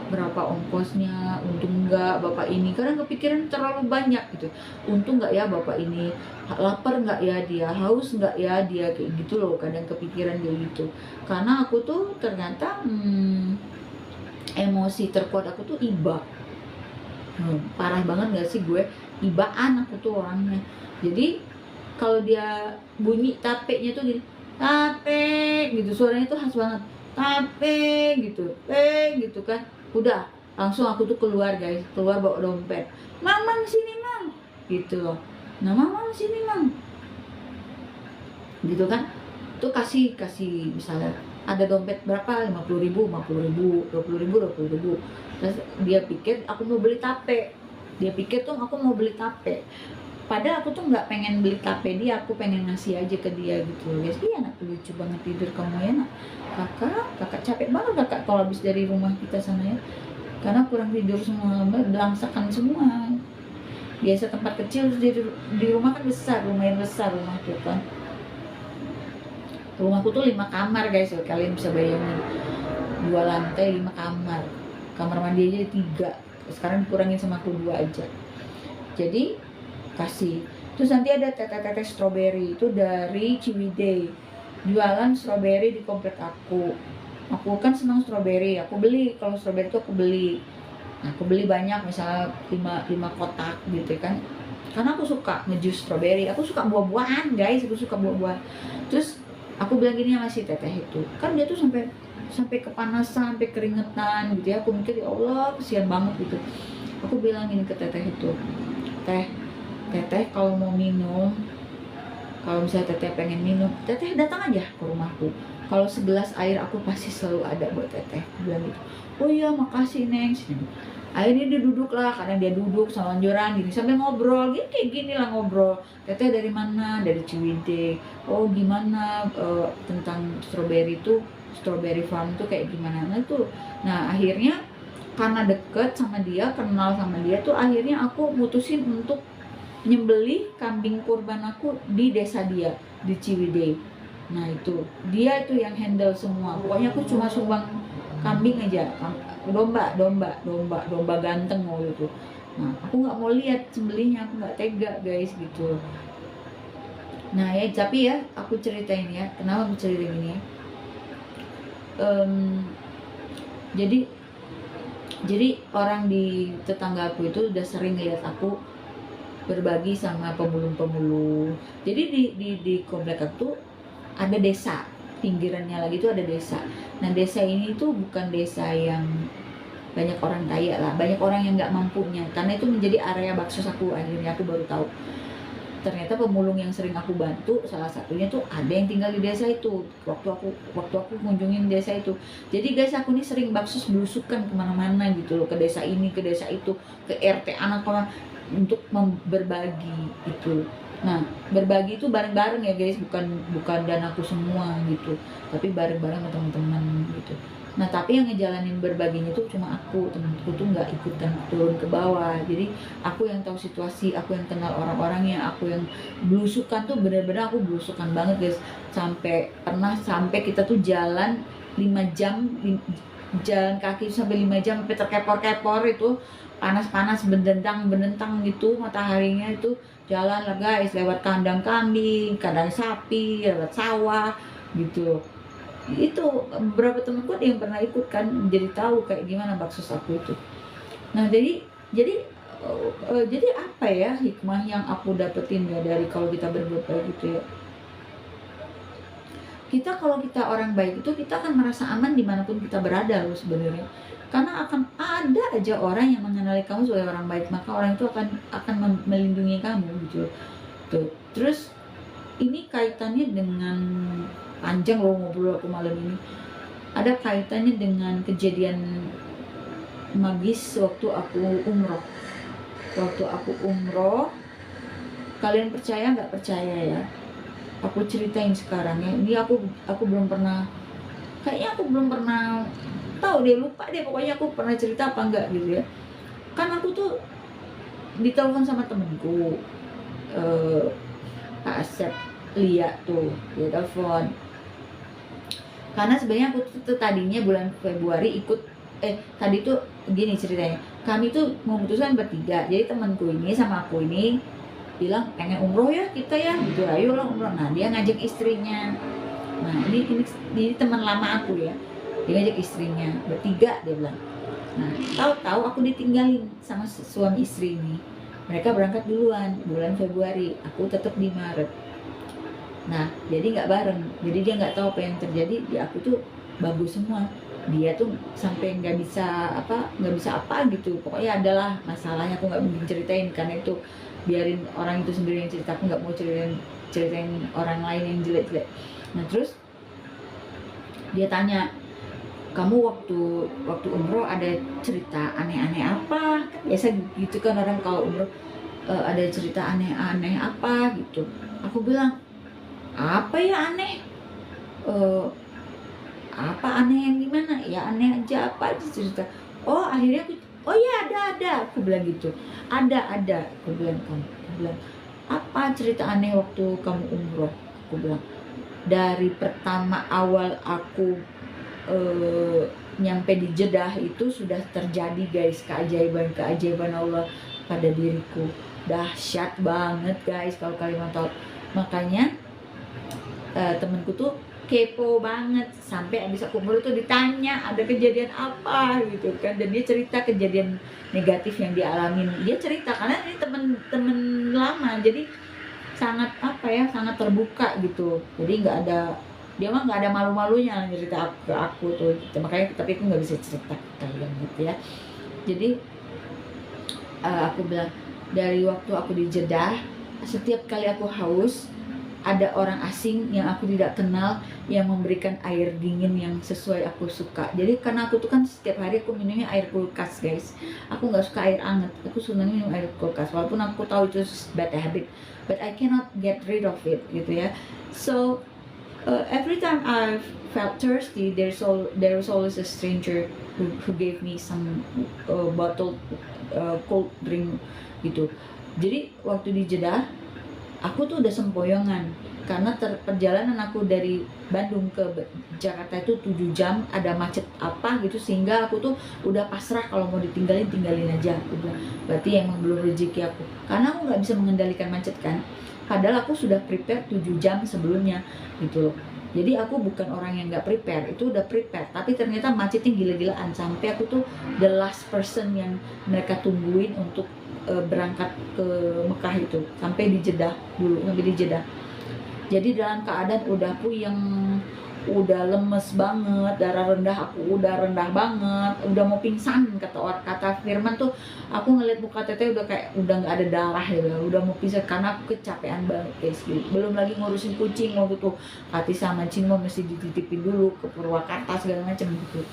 Berapa ongkosnya, untung enggak bapak ini, kadang kepikiran terlalu banyak gitu, untung enggak ya bapak ini, lapar enggak ya dia, haus enggak ya dia, kayak gitu loh, kadang kepikiran kayak gitu. Karena aku tuh ternyata emosi terkuat aku tuh iba. Parah banget gak sih gue, ibaan aku tuh orangnya. Jadi kalau dia bunyi tapenya tuh gini, tape gitu, suaranya tuh khas banget, tape gitu, gitu kan. Udah langsung aku tuh keluar guys, keluar bawa dompet, mang sini mang gitu loh. Nah mang sini mang gitu kan, tuh kasih misalnya ada dompet berapa, 50.000, 20.000, 20.000. Terus dia pikir aku mau beli tape, aku mau beli tape. padahal aku tuh nggak pengen beli tape dia, aku pengen ngasih aja ke dia gitu guys. Iya anak lucu banget, tidur kamu ya nak. Kakak capek banget kakak kalau habis dari rumah kita sana ya, karena kurang tidur semua, belangsakan semua. Biasa tempat kecil, di rumah kan besar, lumayan besar rumah tuh kan. Rumahku tuh 5 kamar guys, kalian bisa bayangin, 2 lantai 5 kamar, kamar mandi aja 3, sekarang dikurangin sama aku 2 aja. Jadi kasih. Terus nanti ada teteh strawberry, itu dari Ciwidey, jualan strawberry di komplek aku kan senang strawberry, aku beli. Kalau strawberry itu aku beli, nah, aku beli banyak, misalnya 5 kotak gitu kan, karena aku suka ngejus strawberry, aku suka buah-buahan guys, aku suka buah-buahan. Terus aku bilang gini sama si teteh itu, kan dia tuh sampai kepanasan, sampai keringetan gitu ya. Aku mikir ya Allah kesian banget gitu. Aku bilang gini ke teteh itu, teteh kalau mau minum, kalau misalnya teteh pengen minum, teteh datang aja ke rumahku, kalau segelas air aku pasti selalu ada buat teteh. Aku bilang gitu. Oh iya makasih neng. Akhirnya dia duduk lah, karena dia duduk sama anjuran gini sambil ngobrol gitu, kayak gini lah ngobrol. Teteh dari mana? Dari Ciwidey. Oh gimana tentang strawberry itu, strawberry farm itu kayak gimana? Nah akhirnya karena deket sama dia, kenal sama dia tuh, akhirnya aku mutusin untuk nyembelih kambing kurban aku di desa dia di Ciwidey. Nah itu dia itu yang handle semua. Pokoknya aku cuma sumbang kambing aja, domba ganteng waktu itu. Nah aku nggak mau lihat sembelihnya, aku nggak tega guys gitu. Nah ya tapi ya aku ceritain ya, kenapa aku ceritain ini ya. Jadi orang di tetangga aku itu udah sering lihat aku berbagi sama pemulung-pemulung. Jadi di komplek aku tuh ada desa, pinggirannya lagi tuh ada desa. Nah desa ini tuh bukan desa yang banyak orang kaya lah, banyak orang yang nggak mampunya, karena itu menjadi area bakso aku. Akhirnya aku baru tahu ternyata pemulung yang sering aku bantu, salah satunya tuh ada yang tinggal di desa itu. Waktu aku kunjungin desa itu, jadi guys aku nih sering bakso belusukan kemana-mana gitu loh, ke desa ini ke desa itu, ke RT anak orang, untuk berbagi itu. Nah berbagi itu bareng-bareng ya guys, bukan danaku semua gitu, tapi bareng-bareng sama teman-teman gitu. Nah tapi yang ngejalanin berbaginya tuh cuma aku, temanku tuh nggak ikutan turun ke bawah. Jadi aku yang tahu situasi, aku yang kenal orang-orangnya, aku yang belusukan tuh, bener-bener aku belusukan banget guys. Sampai kita tuh jalan 5 jam, jalan kaki sampai 5 jam, sampai terkepor-kepor itu, panas-panas, bendentang gitu mataharinya itu. Jalan lah guys, lewat kandang kambing, kandang sapi, lewat sawah gitu. Itu beberapa temanku ada yang pernah ikut kan, jadi tahu kayak gimana bakso aku itu. Nah jadi apa ya hikmah yang aku dapetin ya dari kalau kita berbuat baik gitu ya. Kalau kita orang baik itu, kita akan merasa aman dimanapun kita berada loh sebenarnya, karena akan ada aja orang yang mengenali kamu sebagai orang baik, maka orang itu akan melindungi kamu gitu tuh. Terus ini kaitannya dengan panjang loh ngobrol aku malam ini, ada kaitannya dengan kejadian magis waktu aku umroh. Kalian percaya nggak percaya ya, aku ceritain sekarang ya. Ini aku belum pernah, kayaknya aku belum pernah tahu deh, lupa deh pokoknya aku pernah cerita apa enggak gitu ya. Kan aku tuh ditelepon sama temenku, Kak Asep Lia tuh, dia telepon. Karena sebenarnya aku tuh tadinya bulan Februari ikut, tadi tuh gini ceritanya, kami tuh memutuskan bertiga. Jadi temanku ini sama aku ini bilang pengen umroh ya kita ya gitu, ayo lah umroh. Nah dia ngajak istrinya. Nah ini teman lama aku ya, dia ngajak istrinya bertiga, dia bilang. Nah tahu-tahu aku ditinggalin sama suami istri ini. Mereka berangkat duluan bulan Februari, aku tetap di Maret. Nah jadi nggak bareng, jadi dia nggak tahu apa yang terjadi di aku tuh. Bagus semua, dia tuh sampai nggak bisa apa gitu, pokoknya adalah masalahnya. Aku nggak mungkin ceritain karena itu biarin orang itu sendiri yang cerita, aku nggak mau ceritain orang lain yang jelek-jelek. Nah terus dia tanya, kamu waktu umroh ada cerita aneh-aneh apa? Biasa gitu kan orang kalau umroh. ada cerita aneh-aneh apa gitu. Aku bilang, apa ya aneh? Apa aneh yang gimana? Ya aneh aja, apa aja cerita. Oh akhirnya oh ya ada, aku bilang gitu. Ada, aku bilang. Aku bilang, apa cerita aneh waktu kamu umroh? Aku bilang, dari pertama awal aku nyampe di Jeddah itu sudah terjadi guys keajaiban Allah pada diriku. Dahsyat banget guys kalau kalian tahu. Makanya temenku tuh kepo banget, sampai abis aku umroh tuh ditanya ada kejadian apa gitu kan, dan dia cerita kejadian negatif yang dia alamin. Dia cerita karena ini temen lama, jadi sangat sangat terbuka gitu. Jadi nggak ada, dia mah nggak ada malu-malunya cerita ke aku tuh gitu. Makanya tapi aku nggak bisa cerita ke kalian gitu ya. Jadi aku bilang, dari waktu aku di Jeddah, setiap kali aku haus ada orang asing yang aku tidak kenal yang memberikan air dingin yang sesuai aku suka. Jadi karena aku tuh kan setiap hari aku minumnya air kulkas guys, aku nggak suka air anget, aku senang minum air kulkas walaupun aku tahu itu bad habit, but I cannot get rid of it gitu ya. So every time I felt thirsty, there was always a stranger who gave me some bottle cold drink gitu. Jadi waktu di Jeddah aku tuh udah sempoyongan karena perjalanan aku dari Bandung ke Jakarta itu 7 jam, ada macet apa gitu, sehingga aku tuh udah pasrah, kalau mau tinggalin aja. Aku bilang, berarti emang belum rezeki aku, karena aku nggak bisa mengendalikan macet kan, padahal aku sudah prepare 7 jam sebelumnya gitu loh. Jadi aku bukan orang yang nggak prepare, itu udah prepare, tapi ternyata macetnya gila-gilaan sampai aku tuh the last person yang mereka tungguin untuk berangkat ke Mekah itu, sampai di Jeddah dulu, sampai di Jeddah. Jadi dalam keadaan udah puyeng, udah lemes banget, darah rendah aku udah rendah banget, udah mau pingsan, kata Firman tuh. Aku ngeliat muka Teteh udah kayak udah nggak ada darah ya, udah mau pingsan karena aku kecapean banget guys. Belum lagi ngurusin kucing waktu tuh, Kati sama Cing mau mesti dititipin dulu ke Purwakarta segala macam gitu.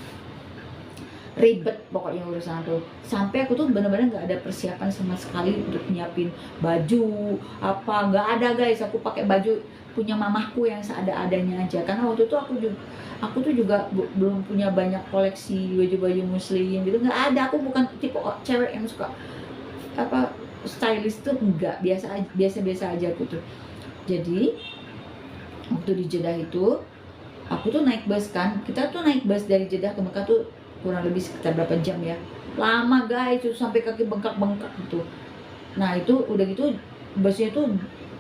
Ribet pokoknya urusan tuh, sampai aku tuh bener-bener nggak ada persiapan sama sekali untuk nyiapin baju apa, nggak ada guys. Aku pakai baju punya mamahku yang seada-adanya aja, karena waktu itu aku tuh juga belum punya banyak koleksi baju-baju muslim gitu, nggak ada. Aku bukan tipe cewek yang suka stylish tuh, enggak, biasa aja aku tuh. Jadi waktu di Jeddah itu aku tuh naik bus kan, kita tuh naik bus dari Jeddah ke Mekah tuh kurang lebih sekitar berapa jam ya, lama guys, itu sampai kaki bengkak-bengkak gitu. Nah itu udah gitu busnya tuh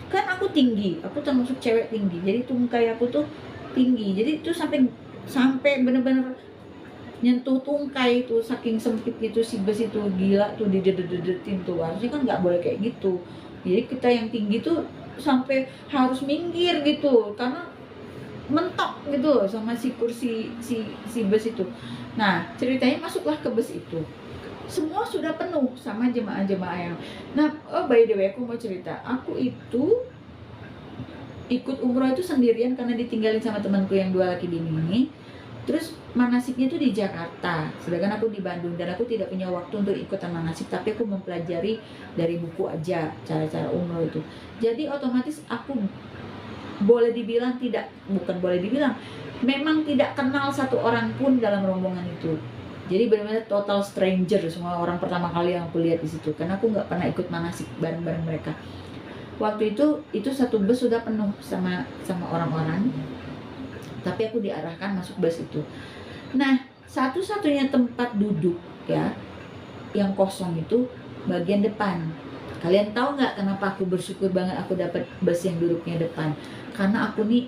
kan, aku tinggi, aku termasuk cewek tinggi, jadi tungkai aku tuh tinggi, jadi itu sampai bener-bener nyentuh tungkai itu, saking sempit itu si bus itu. Gila tuh, didedet-dedetin tuh, harusnya kan nggak boleh kayak gitu. Jadi kita yang tinggi tuh sampai harus minggir gitu karena mentok gitu sama si kursi si bus itu. Nah ceritanya masuklah ke bus itu, semua sudah penuh sama jemaah-jemaah yang. Nah by the way aku mau cerita, aku itu ikut umroh itu sendirian karena ditinggalin sama temanku yang 2 laki bini ini. Terus manasiknya itu di Jakarta, sedangkan aku di Bandung, dan aku tidak punya waktu untuk ikutan manasik, tapi aku mempelajari dari buku aja cara-cara umroh itu. Jadi otomatis aku boleh dibilang memang tidak kenal satu orang pun dalam rombongan itu. Jadi benar-benar total stranger, semua orang pertama kali yang aku lihat di situ, karena aku nggak pernah ikut manasik bareng-bareng mereka. Waktu itu satu bus sudah penuh sama orang-orang, tapi aku diarahkan masuk bus itu. Nah satu-satunya tempat duduk ya yang kosong itu bagian depan. Kalian tahu nggak kenapa aku bersyukur banget aku dapat bus yang duduknya depan? Karena aku nih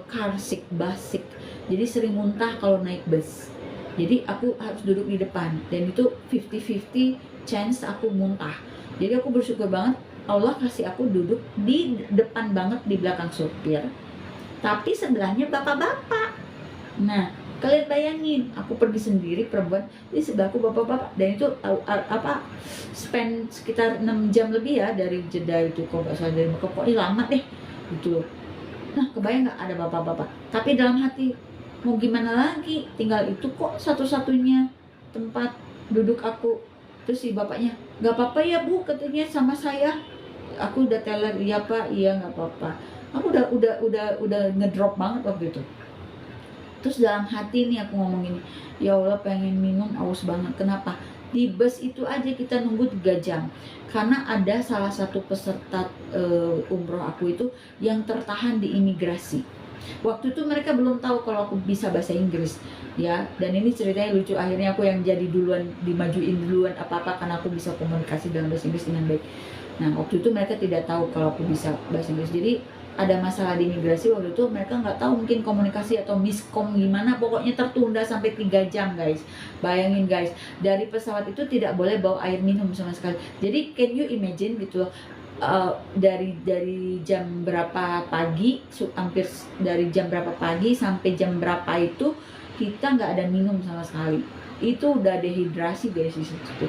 car sick, basic, jadi sering muntah kalau naik bus. Jadi aku harus duduk di depan, dan itu 50-50 chance aku muntah. Jadi aku bersyukur banget Allah kasih aku duduk di depan banget, di belakang supir, tapi sebelahnya bapak-bapak. Nah kalian bayangin, aku pergi sendiri perempuan, di sebelahku bapak-bapak, dan itu spend sekitar 6 jam lebih ya dari Jeddah itu, kok nggak salah dari Mekah, pokoknya lama deh gitu. Nah kebayang nggak ada bapak-bapak, tapi dalam hati mau gimana lagi, tinggal itu kok satu-satunya tempat duduk aku. Terus si bapaknya, nggak apa-apa ya Bu katanya sama saya. Aku udah teler, iya Pak, iya nggak apa-apa. Aku udah ngedrop banget waktu itu. Terus dalam hati nih aku ngomong gini, ya Allah pengen minum, aus banget. Kenapa? Di bus itu aja kita nunggu 3 jam. Karena ada salah satu peserta umroh aku itu yang tertahan di imigrasi. Waktu itu mereka belum tahu kalau aku bisa bahasa Inggris, ya. Dan ini ceritanya lucu, akhirnya aku yang jadi duluan, dimajuin duluan apa-apa karena aku bisa komunikasi dalam bahasa Inggris dengan baik. Nah, waktu itu mereka tidak tahu kalau aku bisa bahasa Inggris. Jadi ada masalah di imigrasi waktu itu, mereka nggak tahu mungkin komunikasi atau miskom gimana, pokoknya tertunda sampai 3 jam guys. Bayangin guys, dari pesawat itu tidak boleh bawa air minum sama sekali. Jadi can you imagine gitu loh, dari jam berapa pagi, hampir dari jam berapa pagi sampai jam berapa itu kita nggak ada minum sama sekali. Itu udah dehidrasi guys di situ.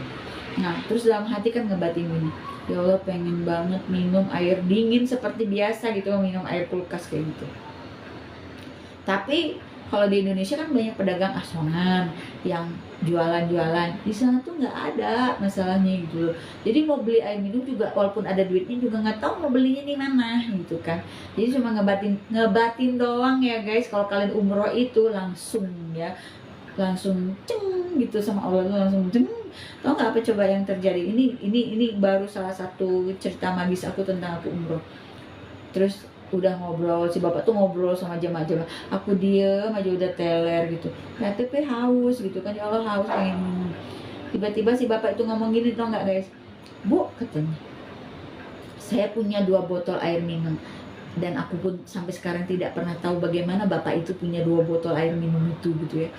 Nah, terus dalam hati kan ngebatin gini, ya Allah pengen banget minum air dingin seperti biasa gitu, minum air kulkas kayak gitu. Tapi kalau di Indonesia kan banyak pedagang asongan yang jualan-jualan, di sana tuh nggak ada masalahnya gitu loh. Jadi mau beli air minum juga walaupun ada duitnya juga nggak tahu mau belinya di mana gitu kan. Jadi cuma ngebatin doang ya guys. Kalau kalian umroh itu langsung ya, langsung ceng gitu sama Allah tuh, langsung ceng. Tahu nggak apa coba yang terjadi? Ini baru salah satu cerita magis aku tentang aku umroh. Terus udah ngobrol, si bapak tuh ngobrol sama jemaah-jemaah, aku diem aja udah teler gitu, ya tapi haus gitu kan, ya Allah haus pengen minum. Tiba-tiba si bapak itu ngomong gini, tau nggak guys, Bu katanya, saya punya 2 botol air minum, dan aku pun sampai sekarang tidak pernah tahu bagaimana bapak itu punya 2 botol air minum itu gitu ya.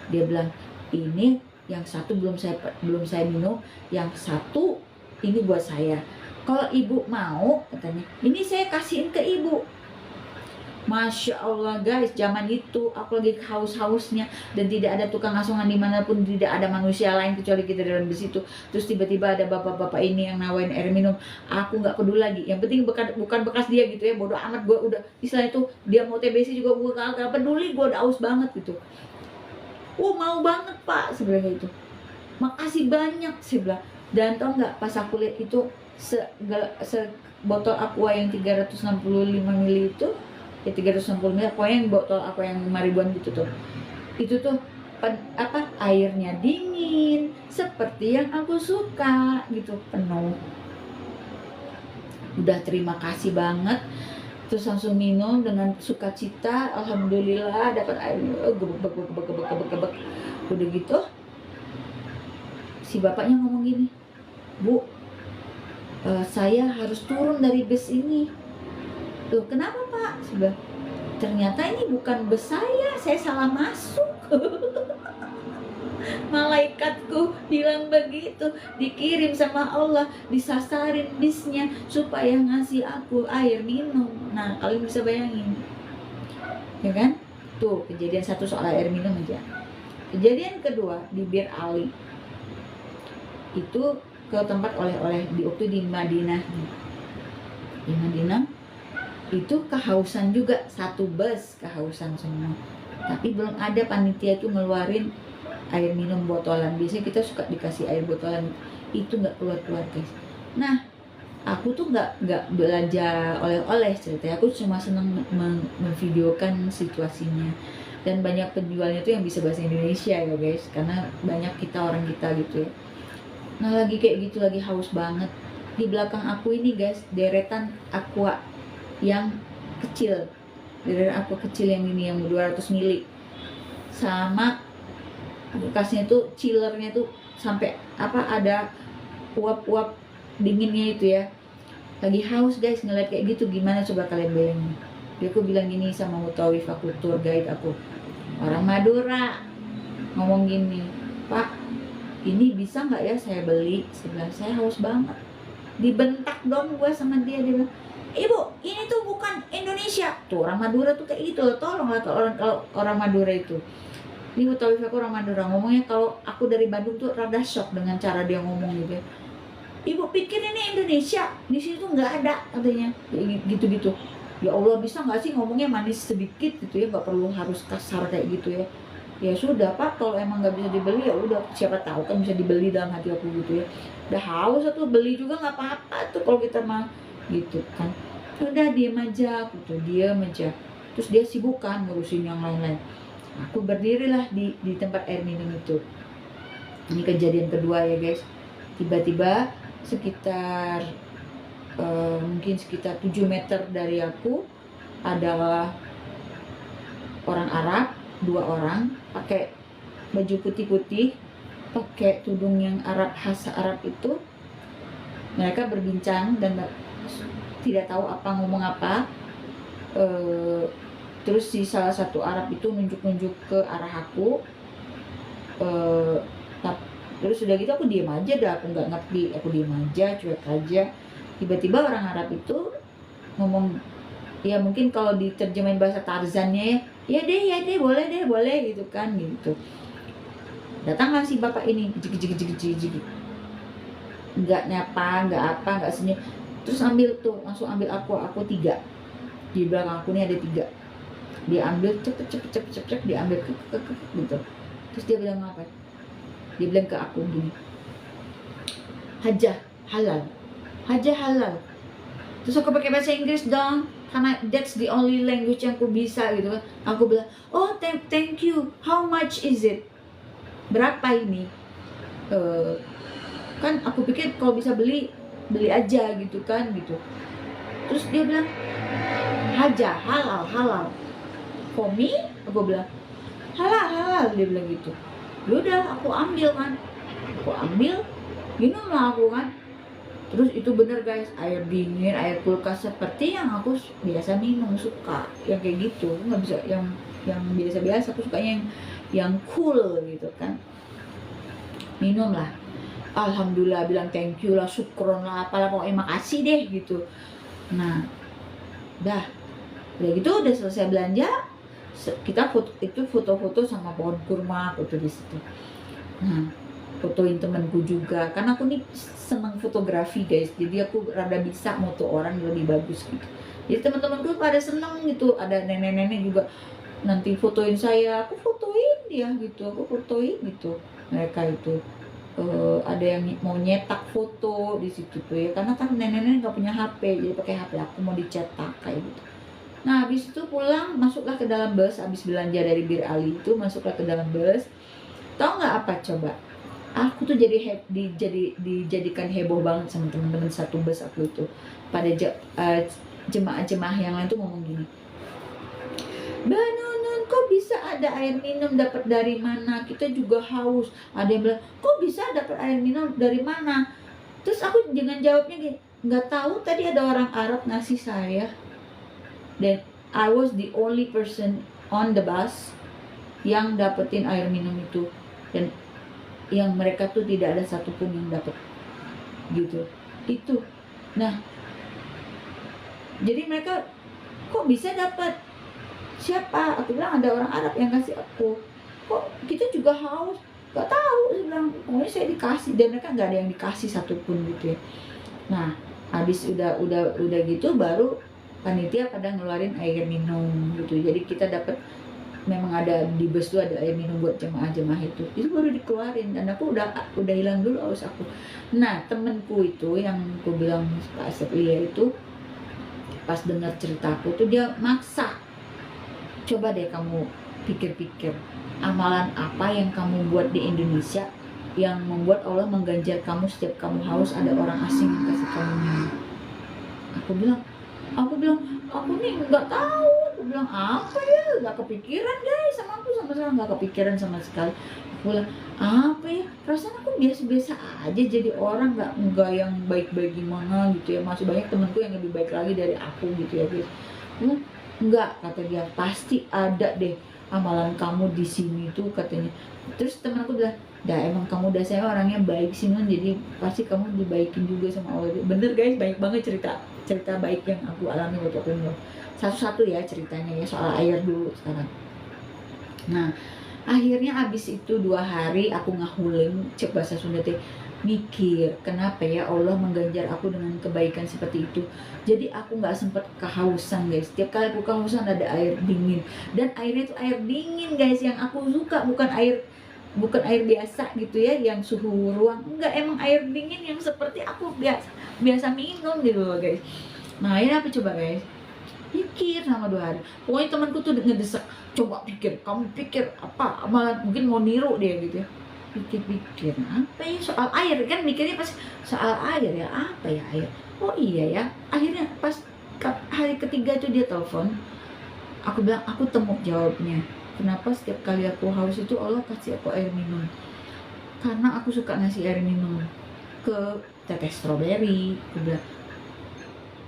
Dia bilang, ini yang satu belum saya minum, yang satu ini buat saya. Kalau ibu mau, katanya, ini saya kasihin ke ibu. Masya Allah guys, zaman itu aku lagi haus-hausnya dan tidak ada tukang asongan dimanapun, tidak ada manusia lain kecuali kita dalam bus itu. Terus tiba-tiba ada bapak-bapak ini yang nawarin air minum, aku nggak peduli lagi. Yang penting bukan bekas dia gitu ya, bodoh amat, gue udah istilah itu, dia mau TBC juga gue gak peduli, gue udah haus banget gitu. Oh mau banget Pak sebenarnya itu, makasih banyak sih bilang. Dan tau nggak, pas aku lihat itu botol aqua yang 365 ml itu ya, 360 ml, pokoknya yang botol aqua yang 5 ribuan gitu tuh, itu tuh airnya dingin seperti yang aku suka gitu, penuh. Udah terima kasih banget, terus langsung minum dengan sukacita, alhamdulillah dapat air gebek. Udah gitu si bapaknya ngomong gini, Bu, saya harus turun dari bus ini. Tuh kenapa Pak? Sudah, ternyata ini bukan bus saya salah masuk. Malaikatku bilang begitu, dikirim sama Allah, disasarin bisnya supaya ngasih aku air minum. Nah kalian bisa bayangin ya kan, tuh kejadian satu soal air minum aja. Kejadian kedua di Bir Ali, itu ke tempat oleh-oleh di Madinah. Di Madinah itu kehausan juga, satu bus kehausan semua, tapi belum ada panitia itu ngeluarin air minum botolan. Biasanya kita suka dikasih air botolan, itu nggak keluar guys. Nah aku tuh nggak belanja oleh-oleh ceritanya, aku cuma seneng memvideokan situasinya. Dan banyak penjualnya tuh yang bisa bahasa Indonesia ya guys, karena banyak kita orang kita gitu ya. Nah lagi kayak gitu, lagi haus banget, di belakang aku ini guys deretan aqua yang kecil, deretan aqua kecil yang ini yang 200 ml, sama bekasnya tuh chillernya tuh sampai ada uap-uap dinginnya itu ya. Lagi haus guys, ngeliat kayak gitu gimana coba kalian bayangin. Dia aku bilang gini sama mutawif aku, tour guide aku, orang Madura, ngomong gini, Pak ini bisa nggak ya saya beli? Sebelah saya haus banget. Dibentak dong gue sama dia bilang, Ibu ini tuh bukan Indonesia. Tuh orang Madura tuh kayak gitu, tolonglah kalau orang Madura itu. Ini mutawif aku orang Madura, ngomongnya kalau aku dari Bandung tuh rada shock dengan cara dia ngomong gitu ya. Ibu pikir ini Indonesia, di sini tuh nggak ada katanya, gitu-gitu. Ya Allah bisa nggak sih ngomongnya manis sedikit gitu ya, nggak perlu harus kasar kayak gitu ya. Ya sudah Pak, kalau emang nggak bisa dibeli ya udah, siapa tahu kan bisa dibeli dalam hati aku gitu ya. Udah haus atau beli juga nggak apa-apa tuh kalau kita mah gitu kan. Udah diem aja gitu, diem aja. Terus dia sibuk kan ngurusin yang lain-lain. Aku berdirilah di tempat air minum itu. Ini kejadian kedua ya guys. Tiba-tiba sekitar mungkin sekitar 7 meter dari aku adalah orang Arab, 2 orang pakai baju putih-putih, pakai tudung yang Arab, khas Arab itu. Mereka berbincang dan tidak tahu apa ngomong apa. Terus si salah satu Arab itu nunjuk-nunjuk ke arah aku. Terus sudah gitu aku diem aja dah, aku nggak ngerti, aku diem aja, cuek aja. Tiba-tiba orang Arab itu ngomong, ya mungkin kalau diterjemahin bahasa Tarzannya ya deh boleh gitu kan gitu. Datanglah si bapak ini, jig, nggak nyapa, nggak apa, nggak senyum. Terus ambil tuh, langsung ambil aku 3 di belakang aku nih ada 3. Dia ambil cepet diambil ke gitu. Terus dia bilang apa? Dia bilang ke aku gini, hajah halal. Terus aku pakai bahasa Inggris dong, karena that's the only language yang aku bisa gitu kan. Aku bilang, oh thank you, how much is it? Berapa ini? Kan aku pikir kalau bisa beli aja gitu kan gitu. Terus dia bilang, hajah halal. For me? Aku bilang, halal, dia bilang gitu. Yaudah aku ambil kan, minum lah aku kan. Terus itu bener guys, air dingin, air kulkas seperti yang aku biasa minum, suka yang kayak gitu. Aku nggak bisa yang biasa-biasa, aku sukanya yang cool gitu kan. Minum lah, alhamdulillah, bilang thank you lah, syukron lah, apalah, pokoknya makasih deh gitu. Nah udah gitu, udah selesai belanja, kita foto-foto sama pohon kurma foto di situ. Nah fotoin temanku juga, karena aku nih senang fotografi guys, jadi aku rada bisa moto orang lebih bagus gitu. Jadi teman-temanku pada seneng gitu, ada nenek-nenek juga nanti fotoin saya, aku fotoin dia gitu, mereka itu ada yang mau nyetak foto di situ tuh ya, karena kan nenek-nenek nggak punya HP, jadi pakai HP aku mau dicetak kayak gitu. Nah habis itu pulang, masuklah ke dalam bus, habis belanja dari Bir Ali itu masuklah ke dalam bus. Tahu nggak apa coba? Aku tuh dijadikan heboh banget sama teman-teman satu bus aku itu. Pada jemaah-jemaah yang lain tuh ngomong gini, Mbak Nunun, kok bisa ada air minum, dapat dari mana? Kita juga haus. Ada yang bilang, kok bisa dapat air minum dari mana? Terus aku dengan jawabnya gini, nggak tahu, tadi ada orang Arab ngasih saya. Dan I was the only person on the bus yang dapetin air minum itu, dan yang mereka tuh tidak ada satupun yang dapat gitu itu. Nah jadi mereka, kok bisa dapat? Siapa? Aku bilang ada orang Arab yang kasih aku. Kok kita juga haus? Gak tahu, saya bilang pokoknya saya dikasih, dan mereka nggak ada yang dikasih satupun gitu ya. Nah habis udah gitu baru panitia pada ngeluarin air minum gitu. Jadi kita dapat, memang ada di bus tuh ada air minum buat jemaah-jemaah itu baru dikeluarin, dan aku udah hilang dulu haus aku. Nah temenku itu yang aku bilang Pak Aseplia itu, pas dengar ceritaku tuh dia maksa, coba deh kamu pikir-pikir, amalan apa yang kamu buat di Indonesia yang membuat Allah mengganjar kamu setiap kamu haus ada orang asing yang kasih kamu minum. Aku bilang aku nih nggak tahu. Aku bilang apa ya, nggak kepikiran guys, sama sekali nggak kepikiran sama sekali. Aku bilang apa ya, perasaan aku biasa-biasa aja jadi orang, nggak yang baik-baik gimana gitu ya. Masih banyak temanku yang lebih baik lagi dari aku gitu ya guys. Enggak, kata dia, pasti ada deh amalan kamu di sini tuh katanya. Terus teman aku bilang, dah emang kamu dasarnya orangnya baik sih non, jadi pasti kamu dibaikin juga sama Allah. Bener guys, banyak banget cerita baik yang aku alami waktu aku minum. Satu-satu ya ceritanya ya, soal air dulu sekarang. Nah akhirnya abis itu 2 hari aku ngahuling, cek bahasa Sunda teh, mikir kenapa ya Allah mengganjar aku dengan kebaikan seperti itu. Jadi aku nggak sempet kehausan guys. Setiap kali aku kehausan ada air dingin, dan airnya itu air dingin guys, yang aku suka, bukan air biasa gitu ya yang suhu ruang, enggak, emang air dingin yang seperti aku biasa minum gitu loh guys. Nah ini apa coba guys, pikir sama 2 hari. Pokoknya temanku tuh ngedesak, coba pikir, kamu pikir apa, malah mungkin mau niru dia gitu ya. Pikir-pikir apa ya soal air, kan mikirnya pas soal air ya, apa ya air, oh iya ya. Akhirnya pas hari ketiga tuh dia telepon, aku bilang aku temu jawabnya. Kenapa setiap kali aku haus itu Allah kasih aku air minum? Karena aku suka ngasih air minum ke teteh stroberi, aku bilang.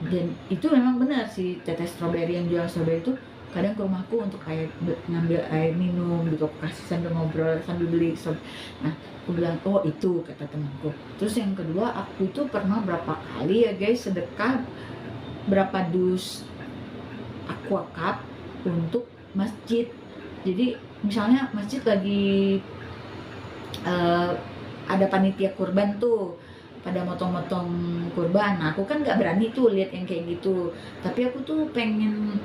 Dan itu memang benar sih, teteh stroberi yang jual stroberi itu kadang ke rumahku untuk ngambil air minum gitu, aku kasih sambil ngobrol sambil beli. Nah aku bilang oh itu, kata temanku. Terus yang kedua, aku itu pernah berapa kali ya guys sedekah berapa dus aqua cup untuk masjid. Jadi misalnya masjid lagi ada panitia kurban tuh, pada motong-motong kurban. Nah, aku kan nggak berani tuh lihat yang kayak gitu, tapi aku tuh pengen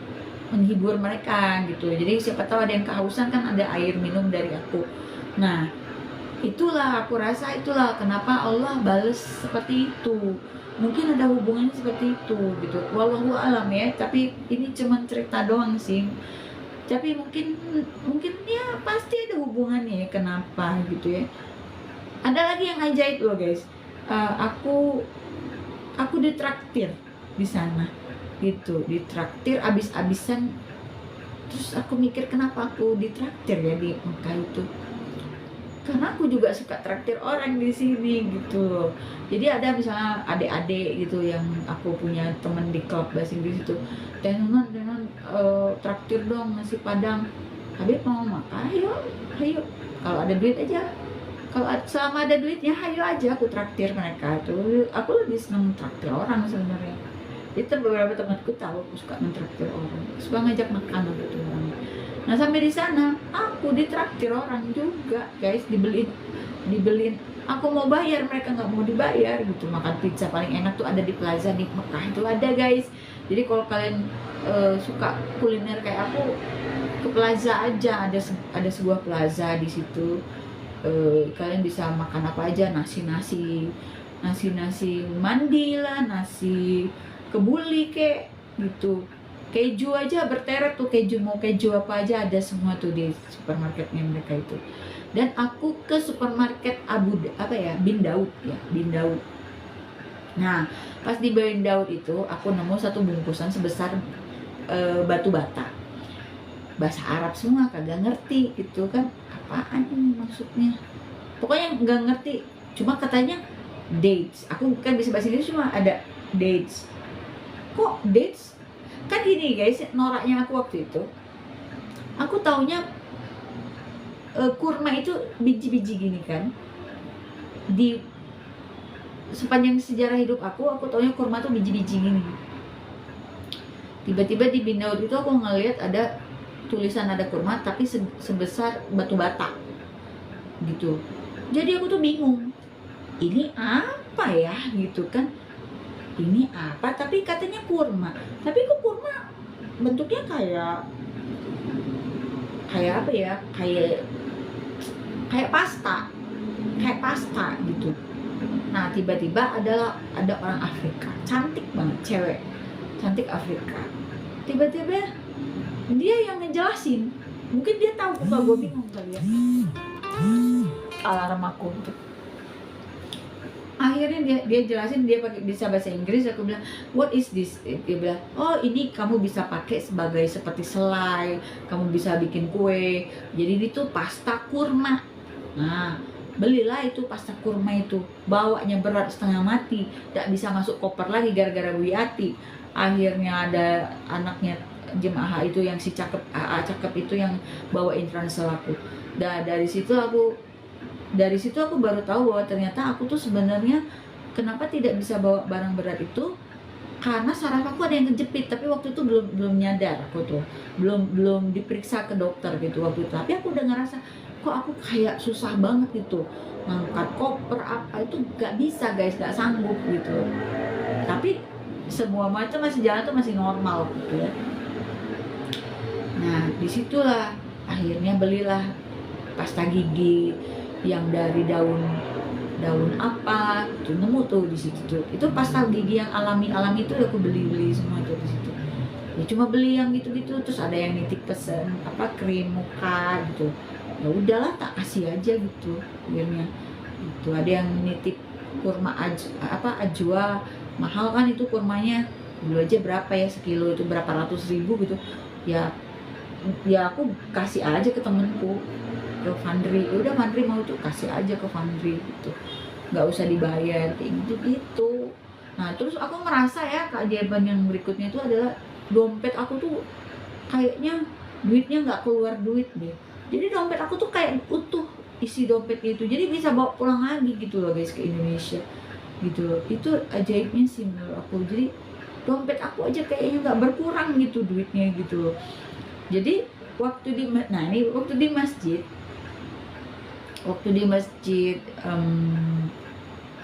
menghibur mereka gitu. Jadi siapa tahu ada yang kehausan, kan ada air minum dari aku. Nah itulah, aku rasa itulah kenapa Allah bales seperti itu. Mungkin ada hubungannya seperti itu gitu, wallahu alam ya. Tapi ini cuman cerita doang sih, tapi mungkin ya pasti ada hubungannya ya kenapa gitu ya. Ada lagi yang ajaib loh guys. Aku ditraktir di sana gitu, ditraktir abis-abisan. Terus aku mikir kenapa aku ditraktir ya di Mekah itu, karena aku juga suka traktir orang di sini gitu loh. Jadi ada misalnya adik-adik gitu yang aku punya teman di klub bahasa Inggris itu, tenon traktir dong nasi padang. Habib mau makan, ayo kalau ada duit aja, kalau selama ada duitnya ayo aja aku traktir mereka. Tuh aku lebih seneng traktir orang sebenarnya. Itu beberapa temanku tahu aku suka mentraktir orang, suka ngajak makan gitu orang. Nah sampai di sana aku ditraktir orang juga guys, dibeliin. Aku mau bayar, mereka nggak mau dibayar gitu. Makan pizza paling enak tuh ada di Plaza di Mekah itu ada guys. Jadi kalau kalian suka kuliner kayak aku, ke Plaza aja, ada sebuah plaza di situ. Kalian bisa makan apa aja, nasi mandi lah, nasi kebuli kek gitu, keju aja berteret tuh, mau keju apa aja ada semua tuh di supermarketnya mereka itu. Dan aku ke supermarket Bin Daud. Nah pas di Bin Daud itu aku nemu satu bungkusan sebesar batu bata, bahasa Arab semua, kagak ngerti gitu kan apaan ini maksudnya, pokoknya nggak ngerti. Cuma katanya dates, aku kan bisa bahasa Inggris, cuma ada dates. Kok dates? Kan gini guys, noraknya aku waktu itu, aku taunya kurma itu biji-biji gini kan. Di sepanjang sejarah hidup aku taunya kurma tuh biji-biji gini. Tiba-tiba di Bin Daud itu aku ngeliat ada tulisan ada kurma tapi sebesar batu bata gitu. Jadi aku tuh bingung, ini apa ya gitu kan, ini apa, tapi katanya kurma. Tapi kok kurma bentuknya kayak apa ya, kayak pasta gitu. Nah tiba-tiba ada orang Afrika cantik banget, cewek cantik Afrika, tiba-tiba dia yang ngejelasin. Mungkin dia tahu kok gue bingung kali ya. Alarm aku tuh. Akhirnya dia jelasin, dia pakai bisa bahasa Inggris. Aku bilang what is this, dia bilang oh ini kamu bisa pakai sebagai seperti selai, kamu bisa bikin kue, jadi itu pasta kurma. Nah belilah itu pasta kurma itu, bawanya berat setengah mati, gak bisa masuk koper lagi gara-gara Bu Yati. Akhirnya ada anaknya jemaah itu yang si cakep itu yang bawain ransel aku. Dari situ aku baru tahu bahwa ternyata aku tuh sebenarnya kenapa tidak bisa bawa barang berat itu, karena saraf aku ada yang kejepit. Tapi waktu itu belum nyadar, aku tuh belum diperiksa ke dokter gitu waktu itu. Tapi aku udah ngerasa kok aku kayak susah banget gitu ngangkat koper apa itu, nggak bisa guys, nggak sanggup gitu. Tapi semua macam masih jalan tuh, masih normal gitu ya. Nah disitulah akhirnya belilah pasta gigi yang dari daun apa tuh, nemu tuh di situ tuh. Itu pasta gigi yang alami itu udah aku beli semua tuh di situ. Ya cuma beli yang gitu-gitu, terus ada yang nitip pesen apa krim muka gitu. Ya udahlah tak kasih aja gitu akhirnya. Itu ada yang nitip kurma ajwa, mahal kan itu kurmanya. Dulu aja berapa ya sekilo itu, berapa ratus ribu gitu. Ya aku kasih aja ke temenku, ke Fandri. Ya udah Fandri mau tuh kasih aja ke Fandri gitu, nggak usah dibayar kayak gitu. Nah terus aku merasa ya keajaiban yang berikutnya itu adalah dompet aku tuh kayaknya duitnya nggak keluar duit deh. Jadi dompet aku tuh kayak utuh isi dompetnya itu, jadi bisa bawa pulang lagi gitu loh guys ke Indonesia gitu loh. Itu ajaibnya sih menurut aku. Jadi dompet aku aja kayaknya nggak berkurang gitu duitnya gitu loh. Jadi waktu di masjid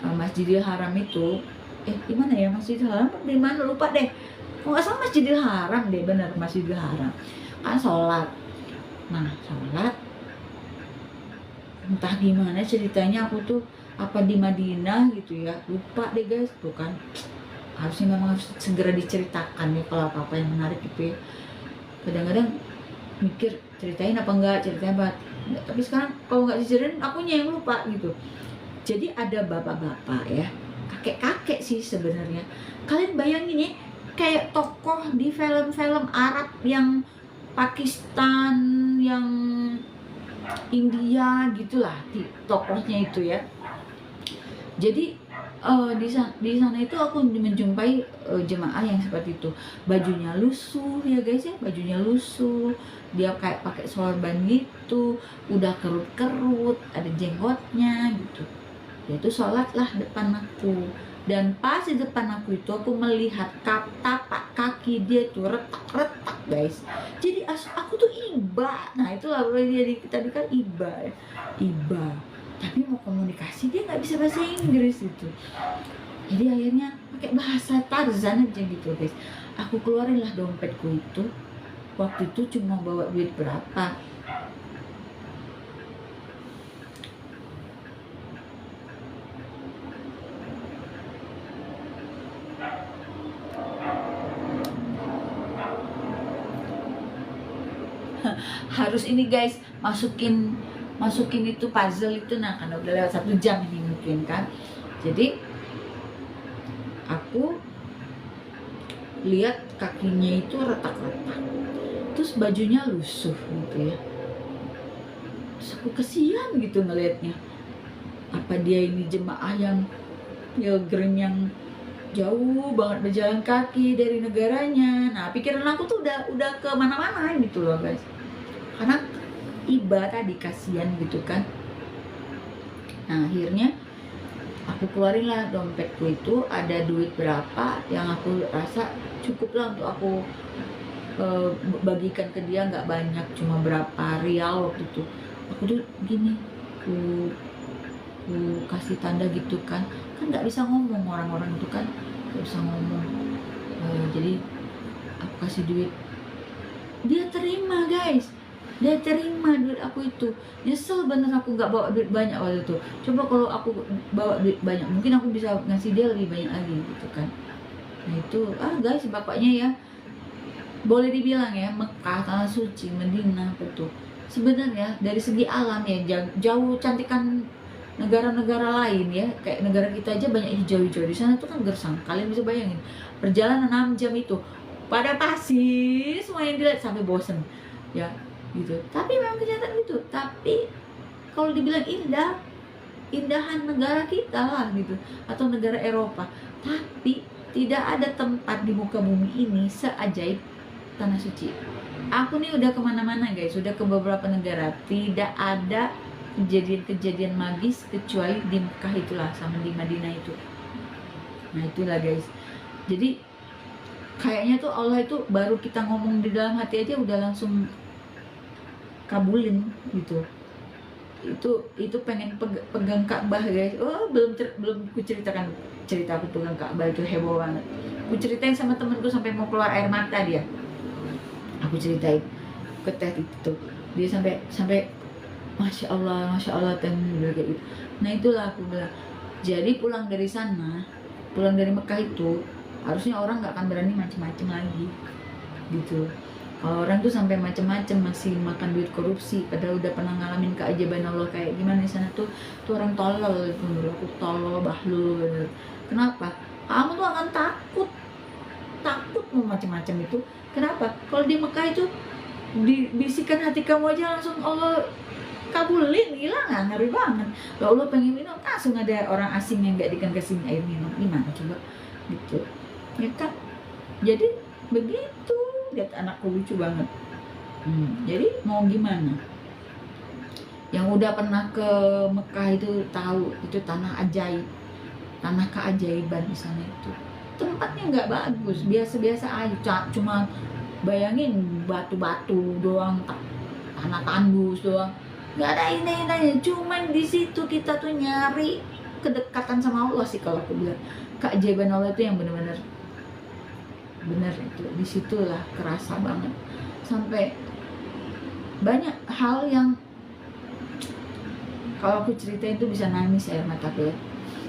Masjidil Haram itu, di mana ya Masjidil Haram, di mana lupa deh. Kalau nggak salah Masjidil Haram deh, benar Masjidil Haram. Kan sholat. Nah sholat, entah gimana ceritanya aku tuh apa di Madinah gitu ya, lupa deh guys. Tuh kan harusnya memang harus segera diceritakan ya kalau apa-apa yang menarik gitu ya. Kadang-kadang mikir ceritain apa enggak, tapi sekarang kalau nggak diceritain akunya yang lupa gitu. Jadi ada bapak-bapak ya, kakek-kakek sih sebenarnya. Kalian bayangin ya, kayak tokoh di film-film Arab yang Pakistan, yang India gitulah tokohnya itu ya. Jadi di sana itu aku menjumpai jemaah yang seperti itu. Bajunya lusuh ya guys ya, bajunya lusuh. Dia kayak pakai sorban gitu, udah kerut-kerut, ada jenggotnya gitu. Dia itu sholat lah depan aku. Dan pas di depan aku itu aku melihat tapak kaki dia tuh retak-retak guys. Jadi aku tuh iba. Nah itulah dia tadi kan iba. Tapi mau komunikasi dia nggak bisa bahasa Inggris gitu. Jadi akhirnya pakai bahasa Tarzan aja gitu guys. Aku keluarin lah dompetku itu. Waktu itu cuma bawa duit berapa? Harus ini guys, masukin itu puzzle itu. Nah karena udah lewat 1 jam ini mungkin kan. Jadi aku lihat kakinya itu retak-retak, terus bajunya lusuh gitu ya. Terus aku kesian gitu ngelihatnya. Apa dia ini jemaah yang pilgrim yang jauh banget berjalan kaki dari negaranya. Nah pikiran aku tuh udah ke mana-mana gitu loh guys. Karena iba tadi kasihan gitu kan. Nah akhirnya aku keluarin lah dompetku itu, ada duit berapa yang aku rasa cukup lah untuk aku bagikan ke dia, nggak banyak, cuma berapa rial waktu itu. Aku tuh gini, ku kasih tanda gitu kan nggak bisa ngomong, orang-orang itu kan nggak bisa ngomong. Jadi aku kasih duit, dia terima guys. Dia terima duit aku itu. Nyesel bener aku nggak bawa duit banyak waktu itu. Coba kalau aku bawa duit banyak, mungkin aku bisa ngasih dia lebih banyak lagi gitu kan. Nah itu guys, bapaknya ya boleh dibilang ya Mekah, tanah suci, Madinah itu sebenarnya dari segi alam ya jauh cantikan negara-negara lain ya. Kayak negara kita aja banyak hijau-hijau, di sana tuh kan gersang. Kalian bisa bayangin perjalanan 6 jam itu pada pasir semua yang dilihat sampai bosen ya gitu. Tapi memang kenyataan gitu. Tapi kalau dibilang indahan negara kita lah gitu, atau negara Eropa, tapi tidak ada tempat di muka bumi ini seajaib tanah suci. Aku nih udah kemana-mana guys, udah ke beberapa negara, tidak ada kejadian-kejadian magis kecuali di Mekah itulah sama di Madinah itu. Nah itulah guys. Jadi kayaknya tuh Allah itu baru kita ngomong di dalam hati aja udah langsung kabulin gitu. itu pengen pegang Ka'bah guys. Oh, belum ku ceritakan cerita aku pegang Ka'bah, itu heboh banget. Aku ceritain sama temenku sampai mau keluar air mata dia. Aku ceritain ke teh itu, dia sampai masya Allah teh kayak gitu. Nah itulah aku bilang, jadi pulang dari sana, pulang dari Mekah itu harusnya orang nggak akan berani macem-macem lagi gitu. Kalau orang tuh sampai macem-macem masih makan duit korupsi, padahal udah pernah ngalamin keajaiban Allah kayak gimana di sana tuh orang tolol itu, menurut aku tolol bahlul bener. Kenapa? Kamu tuh akan takut mau macem-macem itu. Kenapa? Kalau di Mekah itu dibisikan hati kamu aja langsung Allah kabulin, gila nggak, ngeri banget. Kalau Allah pengen minum langsung ada orang asing yang nggak dikasih air minum, gimana coba gitu ya kan. Jadi begitu, lihat anakku lucu banget. Jadi mau gimana, yang udah pernah ke Mekah itu tahu itu tanah ajaib, tanah keajaiban di sana itu. Tempatnya nggak bagus, biasa-biasa aja, cuma bayangin batu-batu doang, tanah tandus doang, nggak ada indah-indahnya. Cuman di situ kita tuh nyari kedekatan sama Allah sih, kalau aku bilang keajaiban Allah itu yang benar-benar benar itu, disitulah kerasa banget. Sampai banyak hal yang kalau aku ceritain itu bisa nangis air mataku ya.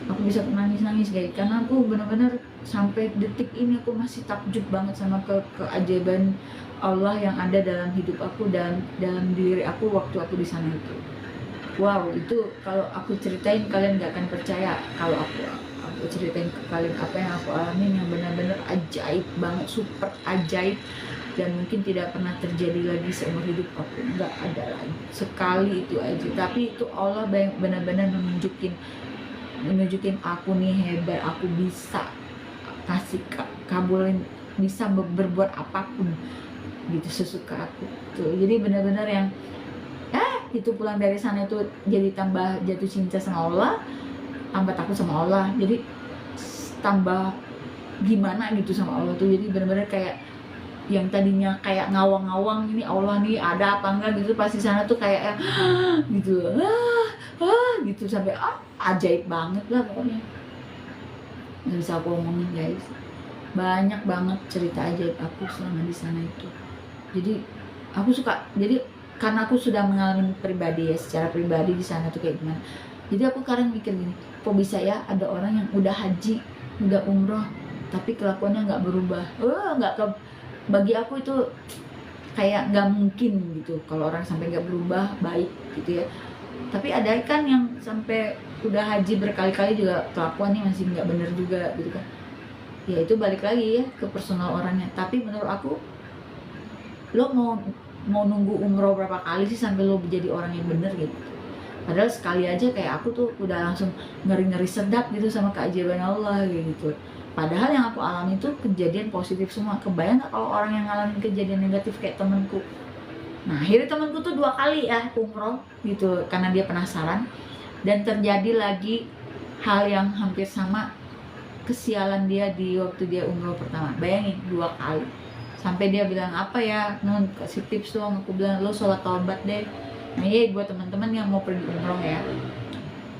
Aku bisa nangis guys, karena aku benar-benar sampai detik ini aku masih takjub banget sama keajaiban Allah yang ada dalam hidup aku dan dalam diri aku waktu aku di sana itu. Wow, itu kalau aku ceritain kalian gak akan percaya kalau aku ceritain ke kalian apa yang aku alamin, yang benar-benar ajaib banget, super ajaib, dan mungkin tidak pernah terjadi lagi seumur hidup aku, nggak ada lagi, sekali itu aja. Tapi itu Allah benar-benar menunjukin aku nih hebat, aku bisa kasih kabulin, bisa berbuat apapun gitu sesuka aku tuh. Jadi benar-benar yang itu pulang dari sana itu jadi tambah jatuh cinta sama Allah, tambah takut sama Allah, jadi tambah gimana gitu sama Allah tuh. Jadi benar-benar kayak yang tadinya kayak ngawang-ngawang, ini Allah nih ada apa enggak gitu, pas di sana tuh kayak gitu gitu, sampai ajaib banget lah pokoknya, nggak bisa aku omongin guys. Banyak banget cerita ajaib aku selama di sana itu. Jadi aku suka, jadi karena aku sudah mengalami pribadi ya, secara pribadi di sana tuh kayak gimana. Jadi aku kadang mikir gini, kok bisa ya ada orang yang udah haji, udah umroh, tapi kelakuannya nggak berubah. Bagi aku itu kayak nggak mungkin gitu kalau orang sampai nggak berubah baik gitu ya. Tapi ada kan yang sampai udah haji berkali-kali juga kelakuannya masih nggak bener juga gitu kan. Ya itu balik lagi ya ke personal orangnya. Tapi menurut aku, lo mau nunggu umroh berapa kali sih sampai lo jadi orang yang bener gitu. Padahal sekali aja kayak aku tuh udah langsung ngeri-ngeri sedap gitu sama keajaiban Allah gitu. Padahal yang aku alami itu kejadian positif semua. Kebayang gak kalau orang yang ngalamin kejadian negatif kayak temenku. Nah akhirnya temenku tuh 2 kali ya umroh gitu, karena dia penasaran. Dan terjadi lagi hal yang hampir sama, kesialan dia di waktu dia umroh pertama. Bayangin 2 kali. Sampai dia bilang apa ya, Nun kasih tips dong. Aku bilang lo sholat taubat deh. Nah iya buat teman-teman yang mau pergi umroh ya,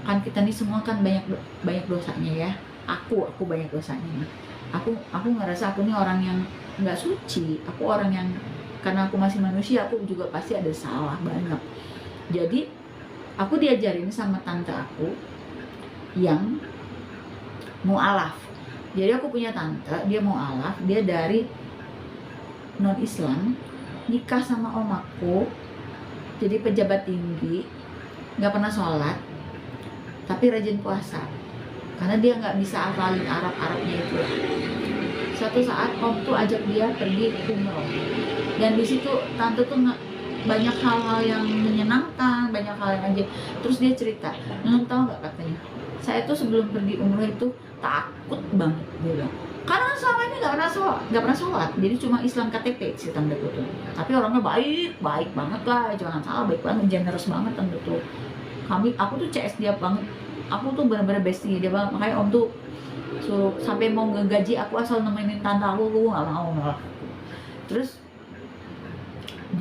kan kita nih semua kan banyak dosanya ya. Aku banyak dosanya. Aku ngerasa aku nih orang yang nggak suci. Aku orang yang, karena aku masih manusia, aku juga pasti ada salah banyak. Jadi aku diajarin sama tante aku yang mu'alaf. Jadi aku punya tante, dia mu'alaf, dia dari non Islam, nikah sama om aku, jadi pejabat tinggi, nggak pernah sholat, tapi rajin puasa, karena dia nggak bisa hafalin Arabnya itu. Suatu saat om tuh ajak dia pergi umroh, dan di situ tante tuh banyak hal-hal yang menyenangkan, banyak hal yang aja. Terus dia cerita, tahu nggak katanya, saya tuh sebelum pergi umroh itu takut banget, dia bilang, karena selama ini nggak pernah sholat, jadi cuma Islam KTP si tante tuh. Tapi orangnya baik banget lah, jangan salah, baik banget, generous banget tante tuh. Aku tuh CS dia banget, aku tuh benar-benar bestie dia banget. Makanya om tuh suruh sampai mau ngegaji aku asal nemenin tante aku nggak mau malah. Terus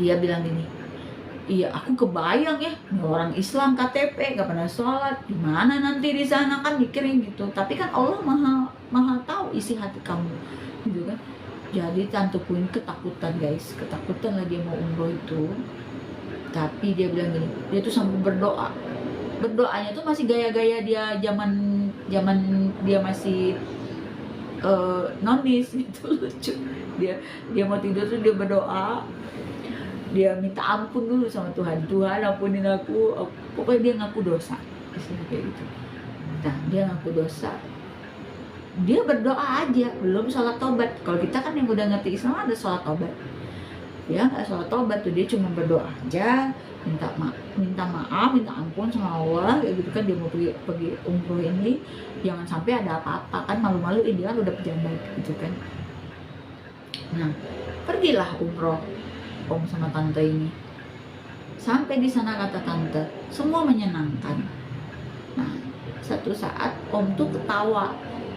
dia bilang gini, Iya, aku kebayang ya, ini orang Islam KTP gak pernah sholat, gimana nanti di sana, kan mikirin gitu. Tapi kan Allah maha maha tahu isi hati kamu, gitu kan. Jadi tanteku ini ketakutan guys, ketakutan lah dia mau umroh itu. Tapi dia bilang gini, dia tuh sampai berdoa. Berdoanya tuh masih gaya-gaya dia zaman zaman dia masih nonis gitu, lucu. Dia mau tidur tuh dia berdoa, dia minta ampun dulu sama Tuhan. Tuhan ampunin aku, pokoknya dia ngaku dosa, istilah kayak gitu. Nah, dia ngaku dosa, dia berdoa aja, belum sholat tobat. Kalau kita kan yang udah ngerti Islam ada sholat tobat, dia nggak sholat tobat tuh, dia cuma berdoa aja, minta maaf, minta ampun sama Allah, kayak gitu kan. Dia mau pergi umroh ini, jangan sampai ada apa-apa, kan malu-maluin, dia kan udah pejabat gitu kan. Nah, pergilah umroh Om sama tante ini. Sampai di sana kata tante, semua menyenangkan. Nah, satu saat Om tuh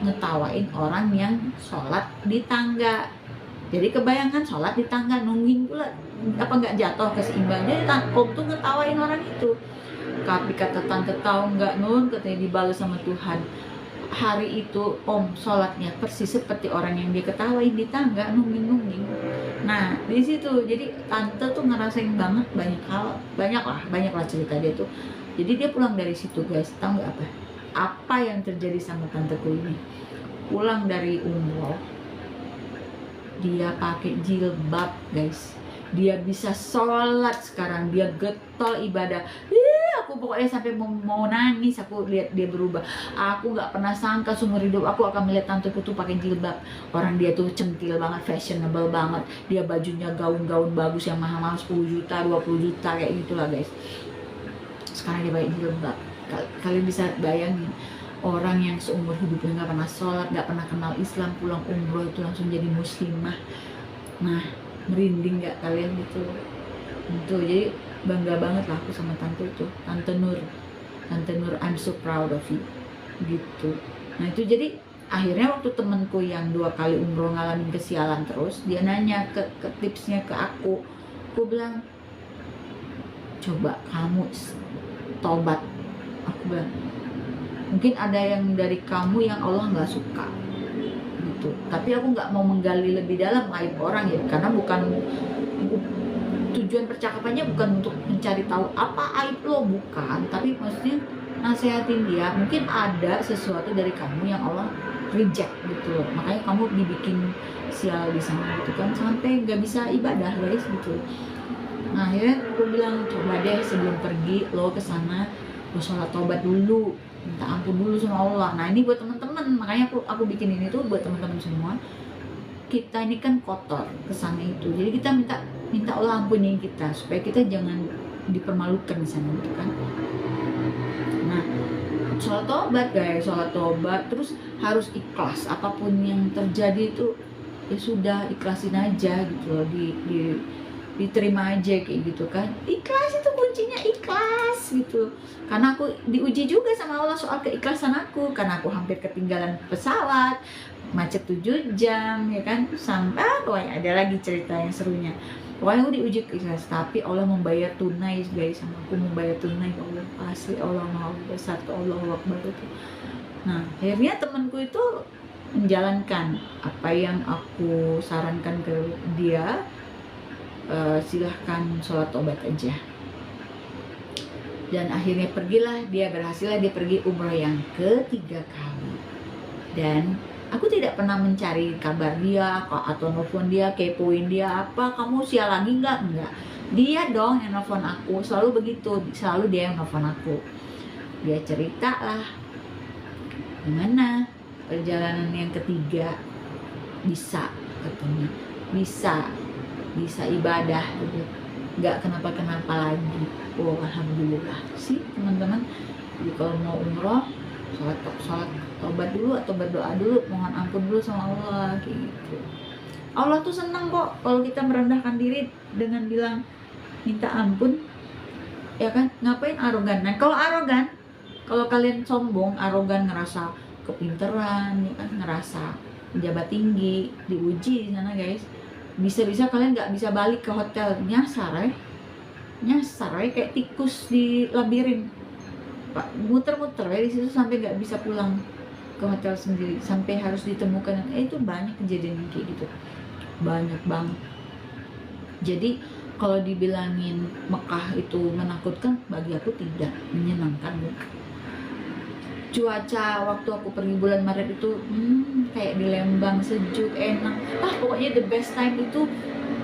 ngetawain orang yang sholat di tangga. Jadi kebayangan sholat di tangga, nungguin pula apa nggak jatuh keseimbang. Jadi Om tuh ngetawain orang itu. Tapi kata tante, tahu nggak Nun, katanya dibalas sama Tuhan. Hari itu Om sholatnya persis seperti orang yang dia ketawain di tangga, nungging. Nah di situ jadi tante tuh ngerasain banget banyak lah cerita dia tuh. Jadi dia pulang dari situ guys, tahu nggak apa yang terjadi sama tanteku ini? Pulang dari umroh, dia pakai jilbab guys, dia bisa sholat sekarang, dia getol ibadah. Aku pokoknya sampai mau nangis, aku lihat dia berubah. Aku nggak pernah sangka seumur hidup aku akan melihat tanteku tuh pakai jilbab. Orang dia tuh centil banget, fashionable banget, dia bajunya gaun-gaun bagus yang mahal-mahal 10 juta, 20 juta kayak gitulah guys. Sekarang dia pakai jilbab. Kalian bisa bayangin, orang yang seumur hidupnya nggak pernah sholat, nggak pernah kenal Islam, pulang umroh itu langsung jadi muslimah. Nah, merinding nggak kalian gitu? Itu jadi bangga banget lah aku sama tante itu, Tante Nur, I'm so proud of you gitu. Nah itu jadi akhirnya waktu temenku yang 2 kali umroh ngalamin kesialan terus, dia nanya ke tipsnya ke aku bilang, coba kamu tobat. Aku bilang, mungkin ada yang dari kamu yang Allah nggak suka gitu, tapi aku nggak mau menggali lebih dalam aib orang ya, karena tujuan percakapannya bukan untuk mencari tahu apa aib lo, bukan, tapi maksudnya nasehatin dia. Mungkin ada sesuatu dari kamu yang Allah reject gitu loh, makanya kamu dibikin sial di sana gitu kan, sampai nggak bisa ibadah guys gitu. Nah akhirnya aku bilang, coba deh sebelum pergi lo ke sana, lo sholat tobat dulu, minta ampun dulu sama Allah. Nah ini buat teman-teman, makanya aku bikin ini tuh buat teman-teman semua. Kita ini kan kotor kesana itu, jadi kita minta Allah ampuni kita supaya kita jangan dipermalukan di sana gitu kan. Nah, sholat tobat guys, sholat tobat terus harus ikhlas, apapun yang terjadi itu ya sudah, ikhlasin aja gitu loh, diterima aja kayak gitu kan. Ikhlas itu kuncinya, ikhlas gitu. Karena aku diuji juga sama Allah soal keikhlasan aku, karena aku hampir ketinggalan pesawat, macet 7 jam ya kan, sampai pokoknya ada lagi cerita yang serunya. Pokoknya aku diuji ikhlas, tapi Allah membayar tunai guys, sama aku membayar tunai. Allah asli, Allah Maha Besar, Allah Akbar itu. Nah akhirnya temanku itu menjalankan apa yang aku sarankan ke dia. Silahkan sholat tobat aja. Dan akhirnya pergilah dia, berhasillah dia pergi umroh yang ketiga kali. Dan aku tidak pernah mencari kabar dia atau nelfon dia, kepoin dia apa, kamu sial lagi enggak. Dia dong yang nelfon aku, selalu begitu, selalu dia yang nelfon aku. Dia cerita lah gimana perjalanan yang ketiga, bisa katanya, bisa ibadah gitu, nggak kenapa-kenapa lagi. Oh alhamdulillah sih teman-teman. Jadi kalau mau umroh, sholat tobat dulu atau berdoa dulu, mohon ampun dulu sama Allah gitu. Allah tuh senang kok kalau kita merendahkan diri dengan bilang minta ampun, ya kan. Ngapain arogan? Nah kalau arogan, kalau kalian sombong, arogan, ngerasa kepinteran ya kan, ngerasa pejabat tinggi, diuji di sana guys. Bisa-bisa kalian nggak bisa balik ke hotel, nyasar ya. nyasar ya, kayak tikus di labirin, Pak, muter-muter ya di situ sampai nggak bisa pulang ke hotel sendiri, sampai harus ditemukan. Itu banyak kejadian kayak gitu, banyak banget. Jadi kalau dibilangin Mekah itu menakutkan, bagi aku tidak, menyenangkan. Cuaca waktu aku pergi bulan Maret itu kayak di Lembang, sejuk, enak. Pokoknya the best time itu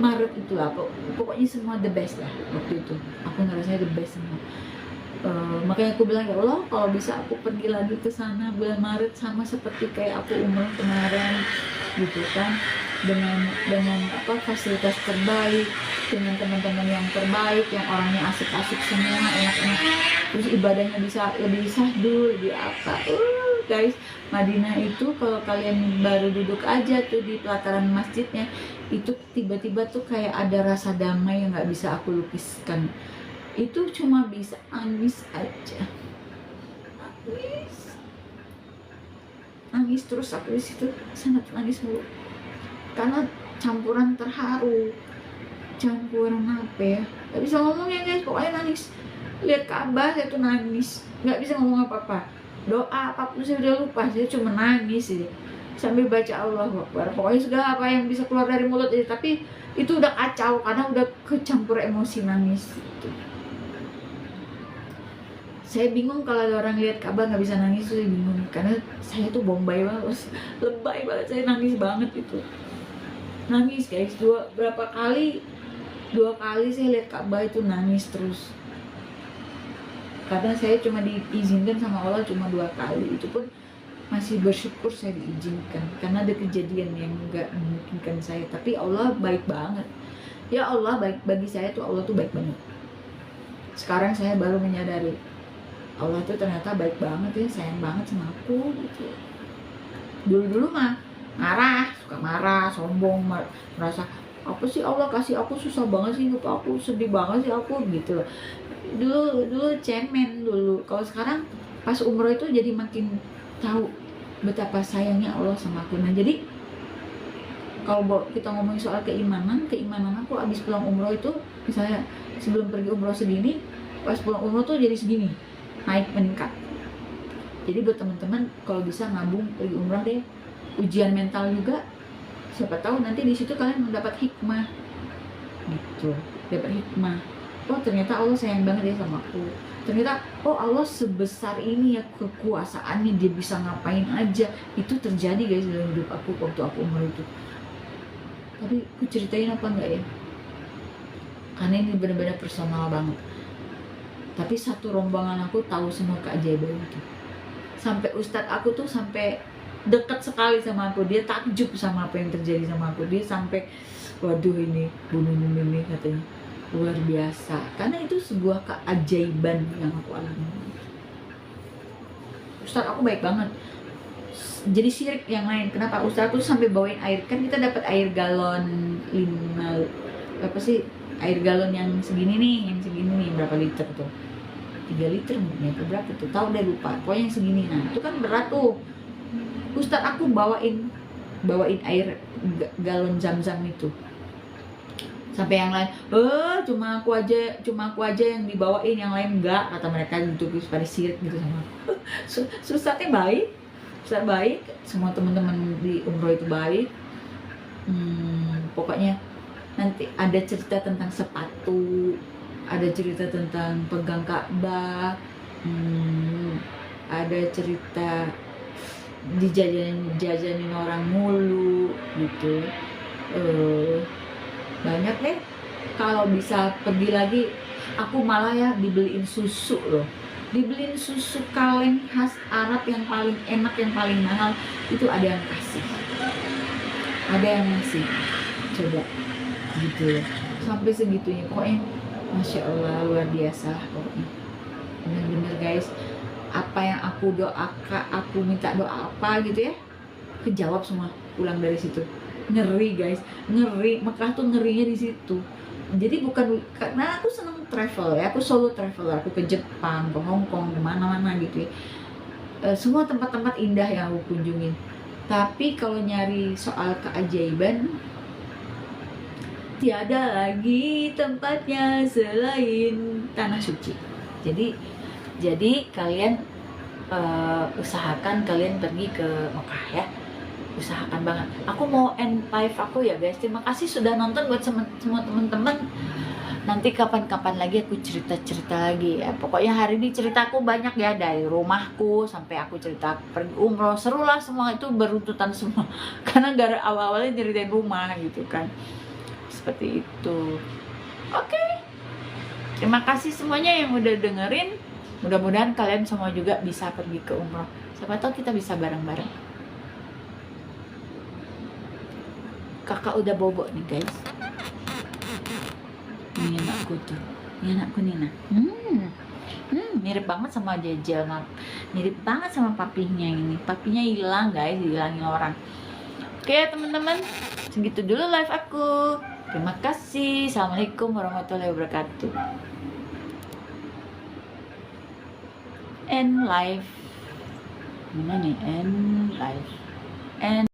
Maret itu lah. Pokoknya semua the best lah waktu itu. Aku ngerasanya the best semua. Makanya aku bilang, ya Allah, kalau bisa aku pergi lagi ke sana bulan Maret sama seperti kayak aku umroh kemarin gitu kan, dengan fasilitas terbaik, dengan teman-teman yang terbaik, yang orangnya asik-asik semua, enak-enak, terus ibadahnya bisa lebih sahdu, lebih apa. Guys, Madinah itu kalau kalian baru duduk aja tuh di pelataran masjidnya, itu tiba-tiba tuh kayak ada rasa damai yang nggak bisa aku lukiskan. Itu cuma bisa nangis aja, nangis terus. Aku di situ sangat nangis mulu karena campuran terharu, campuran apa ya, nggak bisa ngomong ya guys, pokoknya nangis. Lihat Ka'bah saya tuh nangis, nggak bisa ngomong apa-apa, doa apapun saya udah lupa, saya cuma nangis sih sambil baca Allahu Akbar. Pokoknya segala apa yang bisa keluar dari mulut aja, tapi itu udah kacau karena udah kecampur emosi nangis gitu. Saya bingung kalau ada orang lihat Ka'bah nggak bisa nangis, saya bingung karena saya tuh bombay banget, lebay banget, saya nangis banget itu. Nangis guys, dua kali saya lihat Ka'bah itu nangis terus. Karena saya cuma diizinkan sama Allah cuma 2 kali, itu pun masih bersyukur saya diizinkan karena ada kejadian yang nggak memungkinkan saya. Tapi Allah baik banget, ya Allah baik bagi saya tuh, Allah tuh baik banget. Sekarang saya baru menyadari Allah tuh ternyata baik banget ya, sayang banget sama aku gitu. Dulu mah marah, suka marah, sombong, merasa apa sih Allah kasih aku susah banget sih hidup aku, sedih banget sih aku gitu loh. Dulu cemen dulu. Kalau sekarang pas umroh itu jadi makin tahu betapa sayangnya Allah sama aku. Nah jadi kalau kita ngomongin soal keimanan aku abis pulang umroh itu, misalnya sebelum pergi umroh segini, pas pulang umroh tuh jadi segini, naik, meningkat. Jadi buat teman-teman kalau bisa nabung pergi umrah deh, ujian mental juga, siapa tahu nanti di situ kalian mendapat hikmah gitu, dapat hikmah. Oh ternyata Allah sayang banget ya sama aku, ternyata oh Allah sebesar ini ya kekuasaannya, dia bisa ngapain aja. Itu terjadi guys dalam hidup aku waktu aku umrah itu. Tapi aku ceritain apa enggak ya, karena ini benar-benar personal banget. Tapi satu rombongan aku tahu semua keajaiban itu. Sampai ustadz aku tuh sampai dekat sekali sama aku, dia takjub sama apa yang terjadi sama aku. Dia sampai waduh ini bunuh ini katanya, luar biasa, karena itu sebuah keajaiban yang aku alami. Ustadz aku baik banget. Jadi sirik yang lain, kenapa ustadz aku sampai bawain air, kan kita dapat air galon 5 apa sih, air galon yang segini nih, berapa liter tuh, 3 liter mungkin ya, berapa tuh, tahu deh lupa, pokoknya yang segini. Nah itu kan berat tuh. Ustadz aku bawain air galon zam-zam itu, sampai yang lain cuma aku aja yang dibawain, yang lain enggak, kata mereka gitu, pada sirik gitu sama aku. Ustadznya baik, Ustadz baik, semua teman-teman di umroh itu baik. Pokoknya nanti ada cerita tentang sepatu, ada cerita tentang pegang Ka'bah, ada cerita dijajanin orang mulu gitu. Banyak deh. Kalau bisa pergi lagi, aku malah ya dibeliin susu loh, dibeliin susu kaleng khas Arab yang paling enak, yang paling mahal itu ada yang kasih, ada yang ngasih, coba gitu loh, sampai segitunya. Pokoknya Masya Allah luar biasa pokoknya, bener-bener guys. Apa yang aku doakan, aku minta doa apa gitu ya, kejawab semua pulang dari situ. Ngeri guys, ngeri. Mekah tuh ngerinya di situ. Jadi bukan karena aku seneng travel ya, aku solo traveler, aku ke Jepang, ke Hong Kong, kemana-mana gitu ya. Semua tempat-tempat indah yang aku kunjungin. Tapi kalau nyari soal keajaiban, tiada lagi tempatnya selain tanah suci. Jadi kalian usahakan kalian pergi ke Mekah ya, usahakan banget. Aku mau end live aku ya guys. Terima kasih sudah nonton. Buat semua teman-teman, nanti kapan-kapan lagi aku cerita lagi ya. Pokoknya hari ini ceritaku banyak ya, dari rumahku sampai aku cerita pergi umroh. Seru lah, semua itu beruntutan semua karena awal-awalnya ceritain rumah gitu kan, seperti itu. Oke, terima kasih semuanya yang udah dengerin. Mudah-mudahan kalian semua juga bisa pergi ke umroh. Siapa tahu kita bisa bareng-bareng. Kakak udah bobo nih guys. Ini anakku tuh, ini anakku Nina. Mirip banget sama Jejel, mirip banget sama papinya ini. Papinya hilang guys, dihilangin orang. Oke teman-teman, segitu dulu live aku. Terima kasih. Assalamualaikum warahmatullahi wabarakatuh. End live. Mana nih end live? End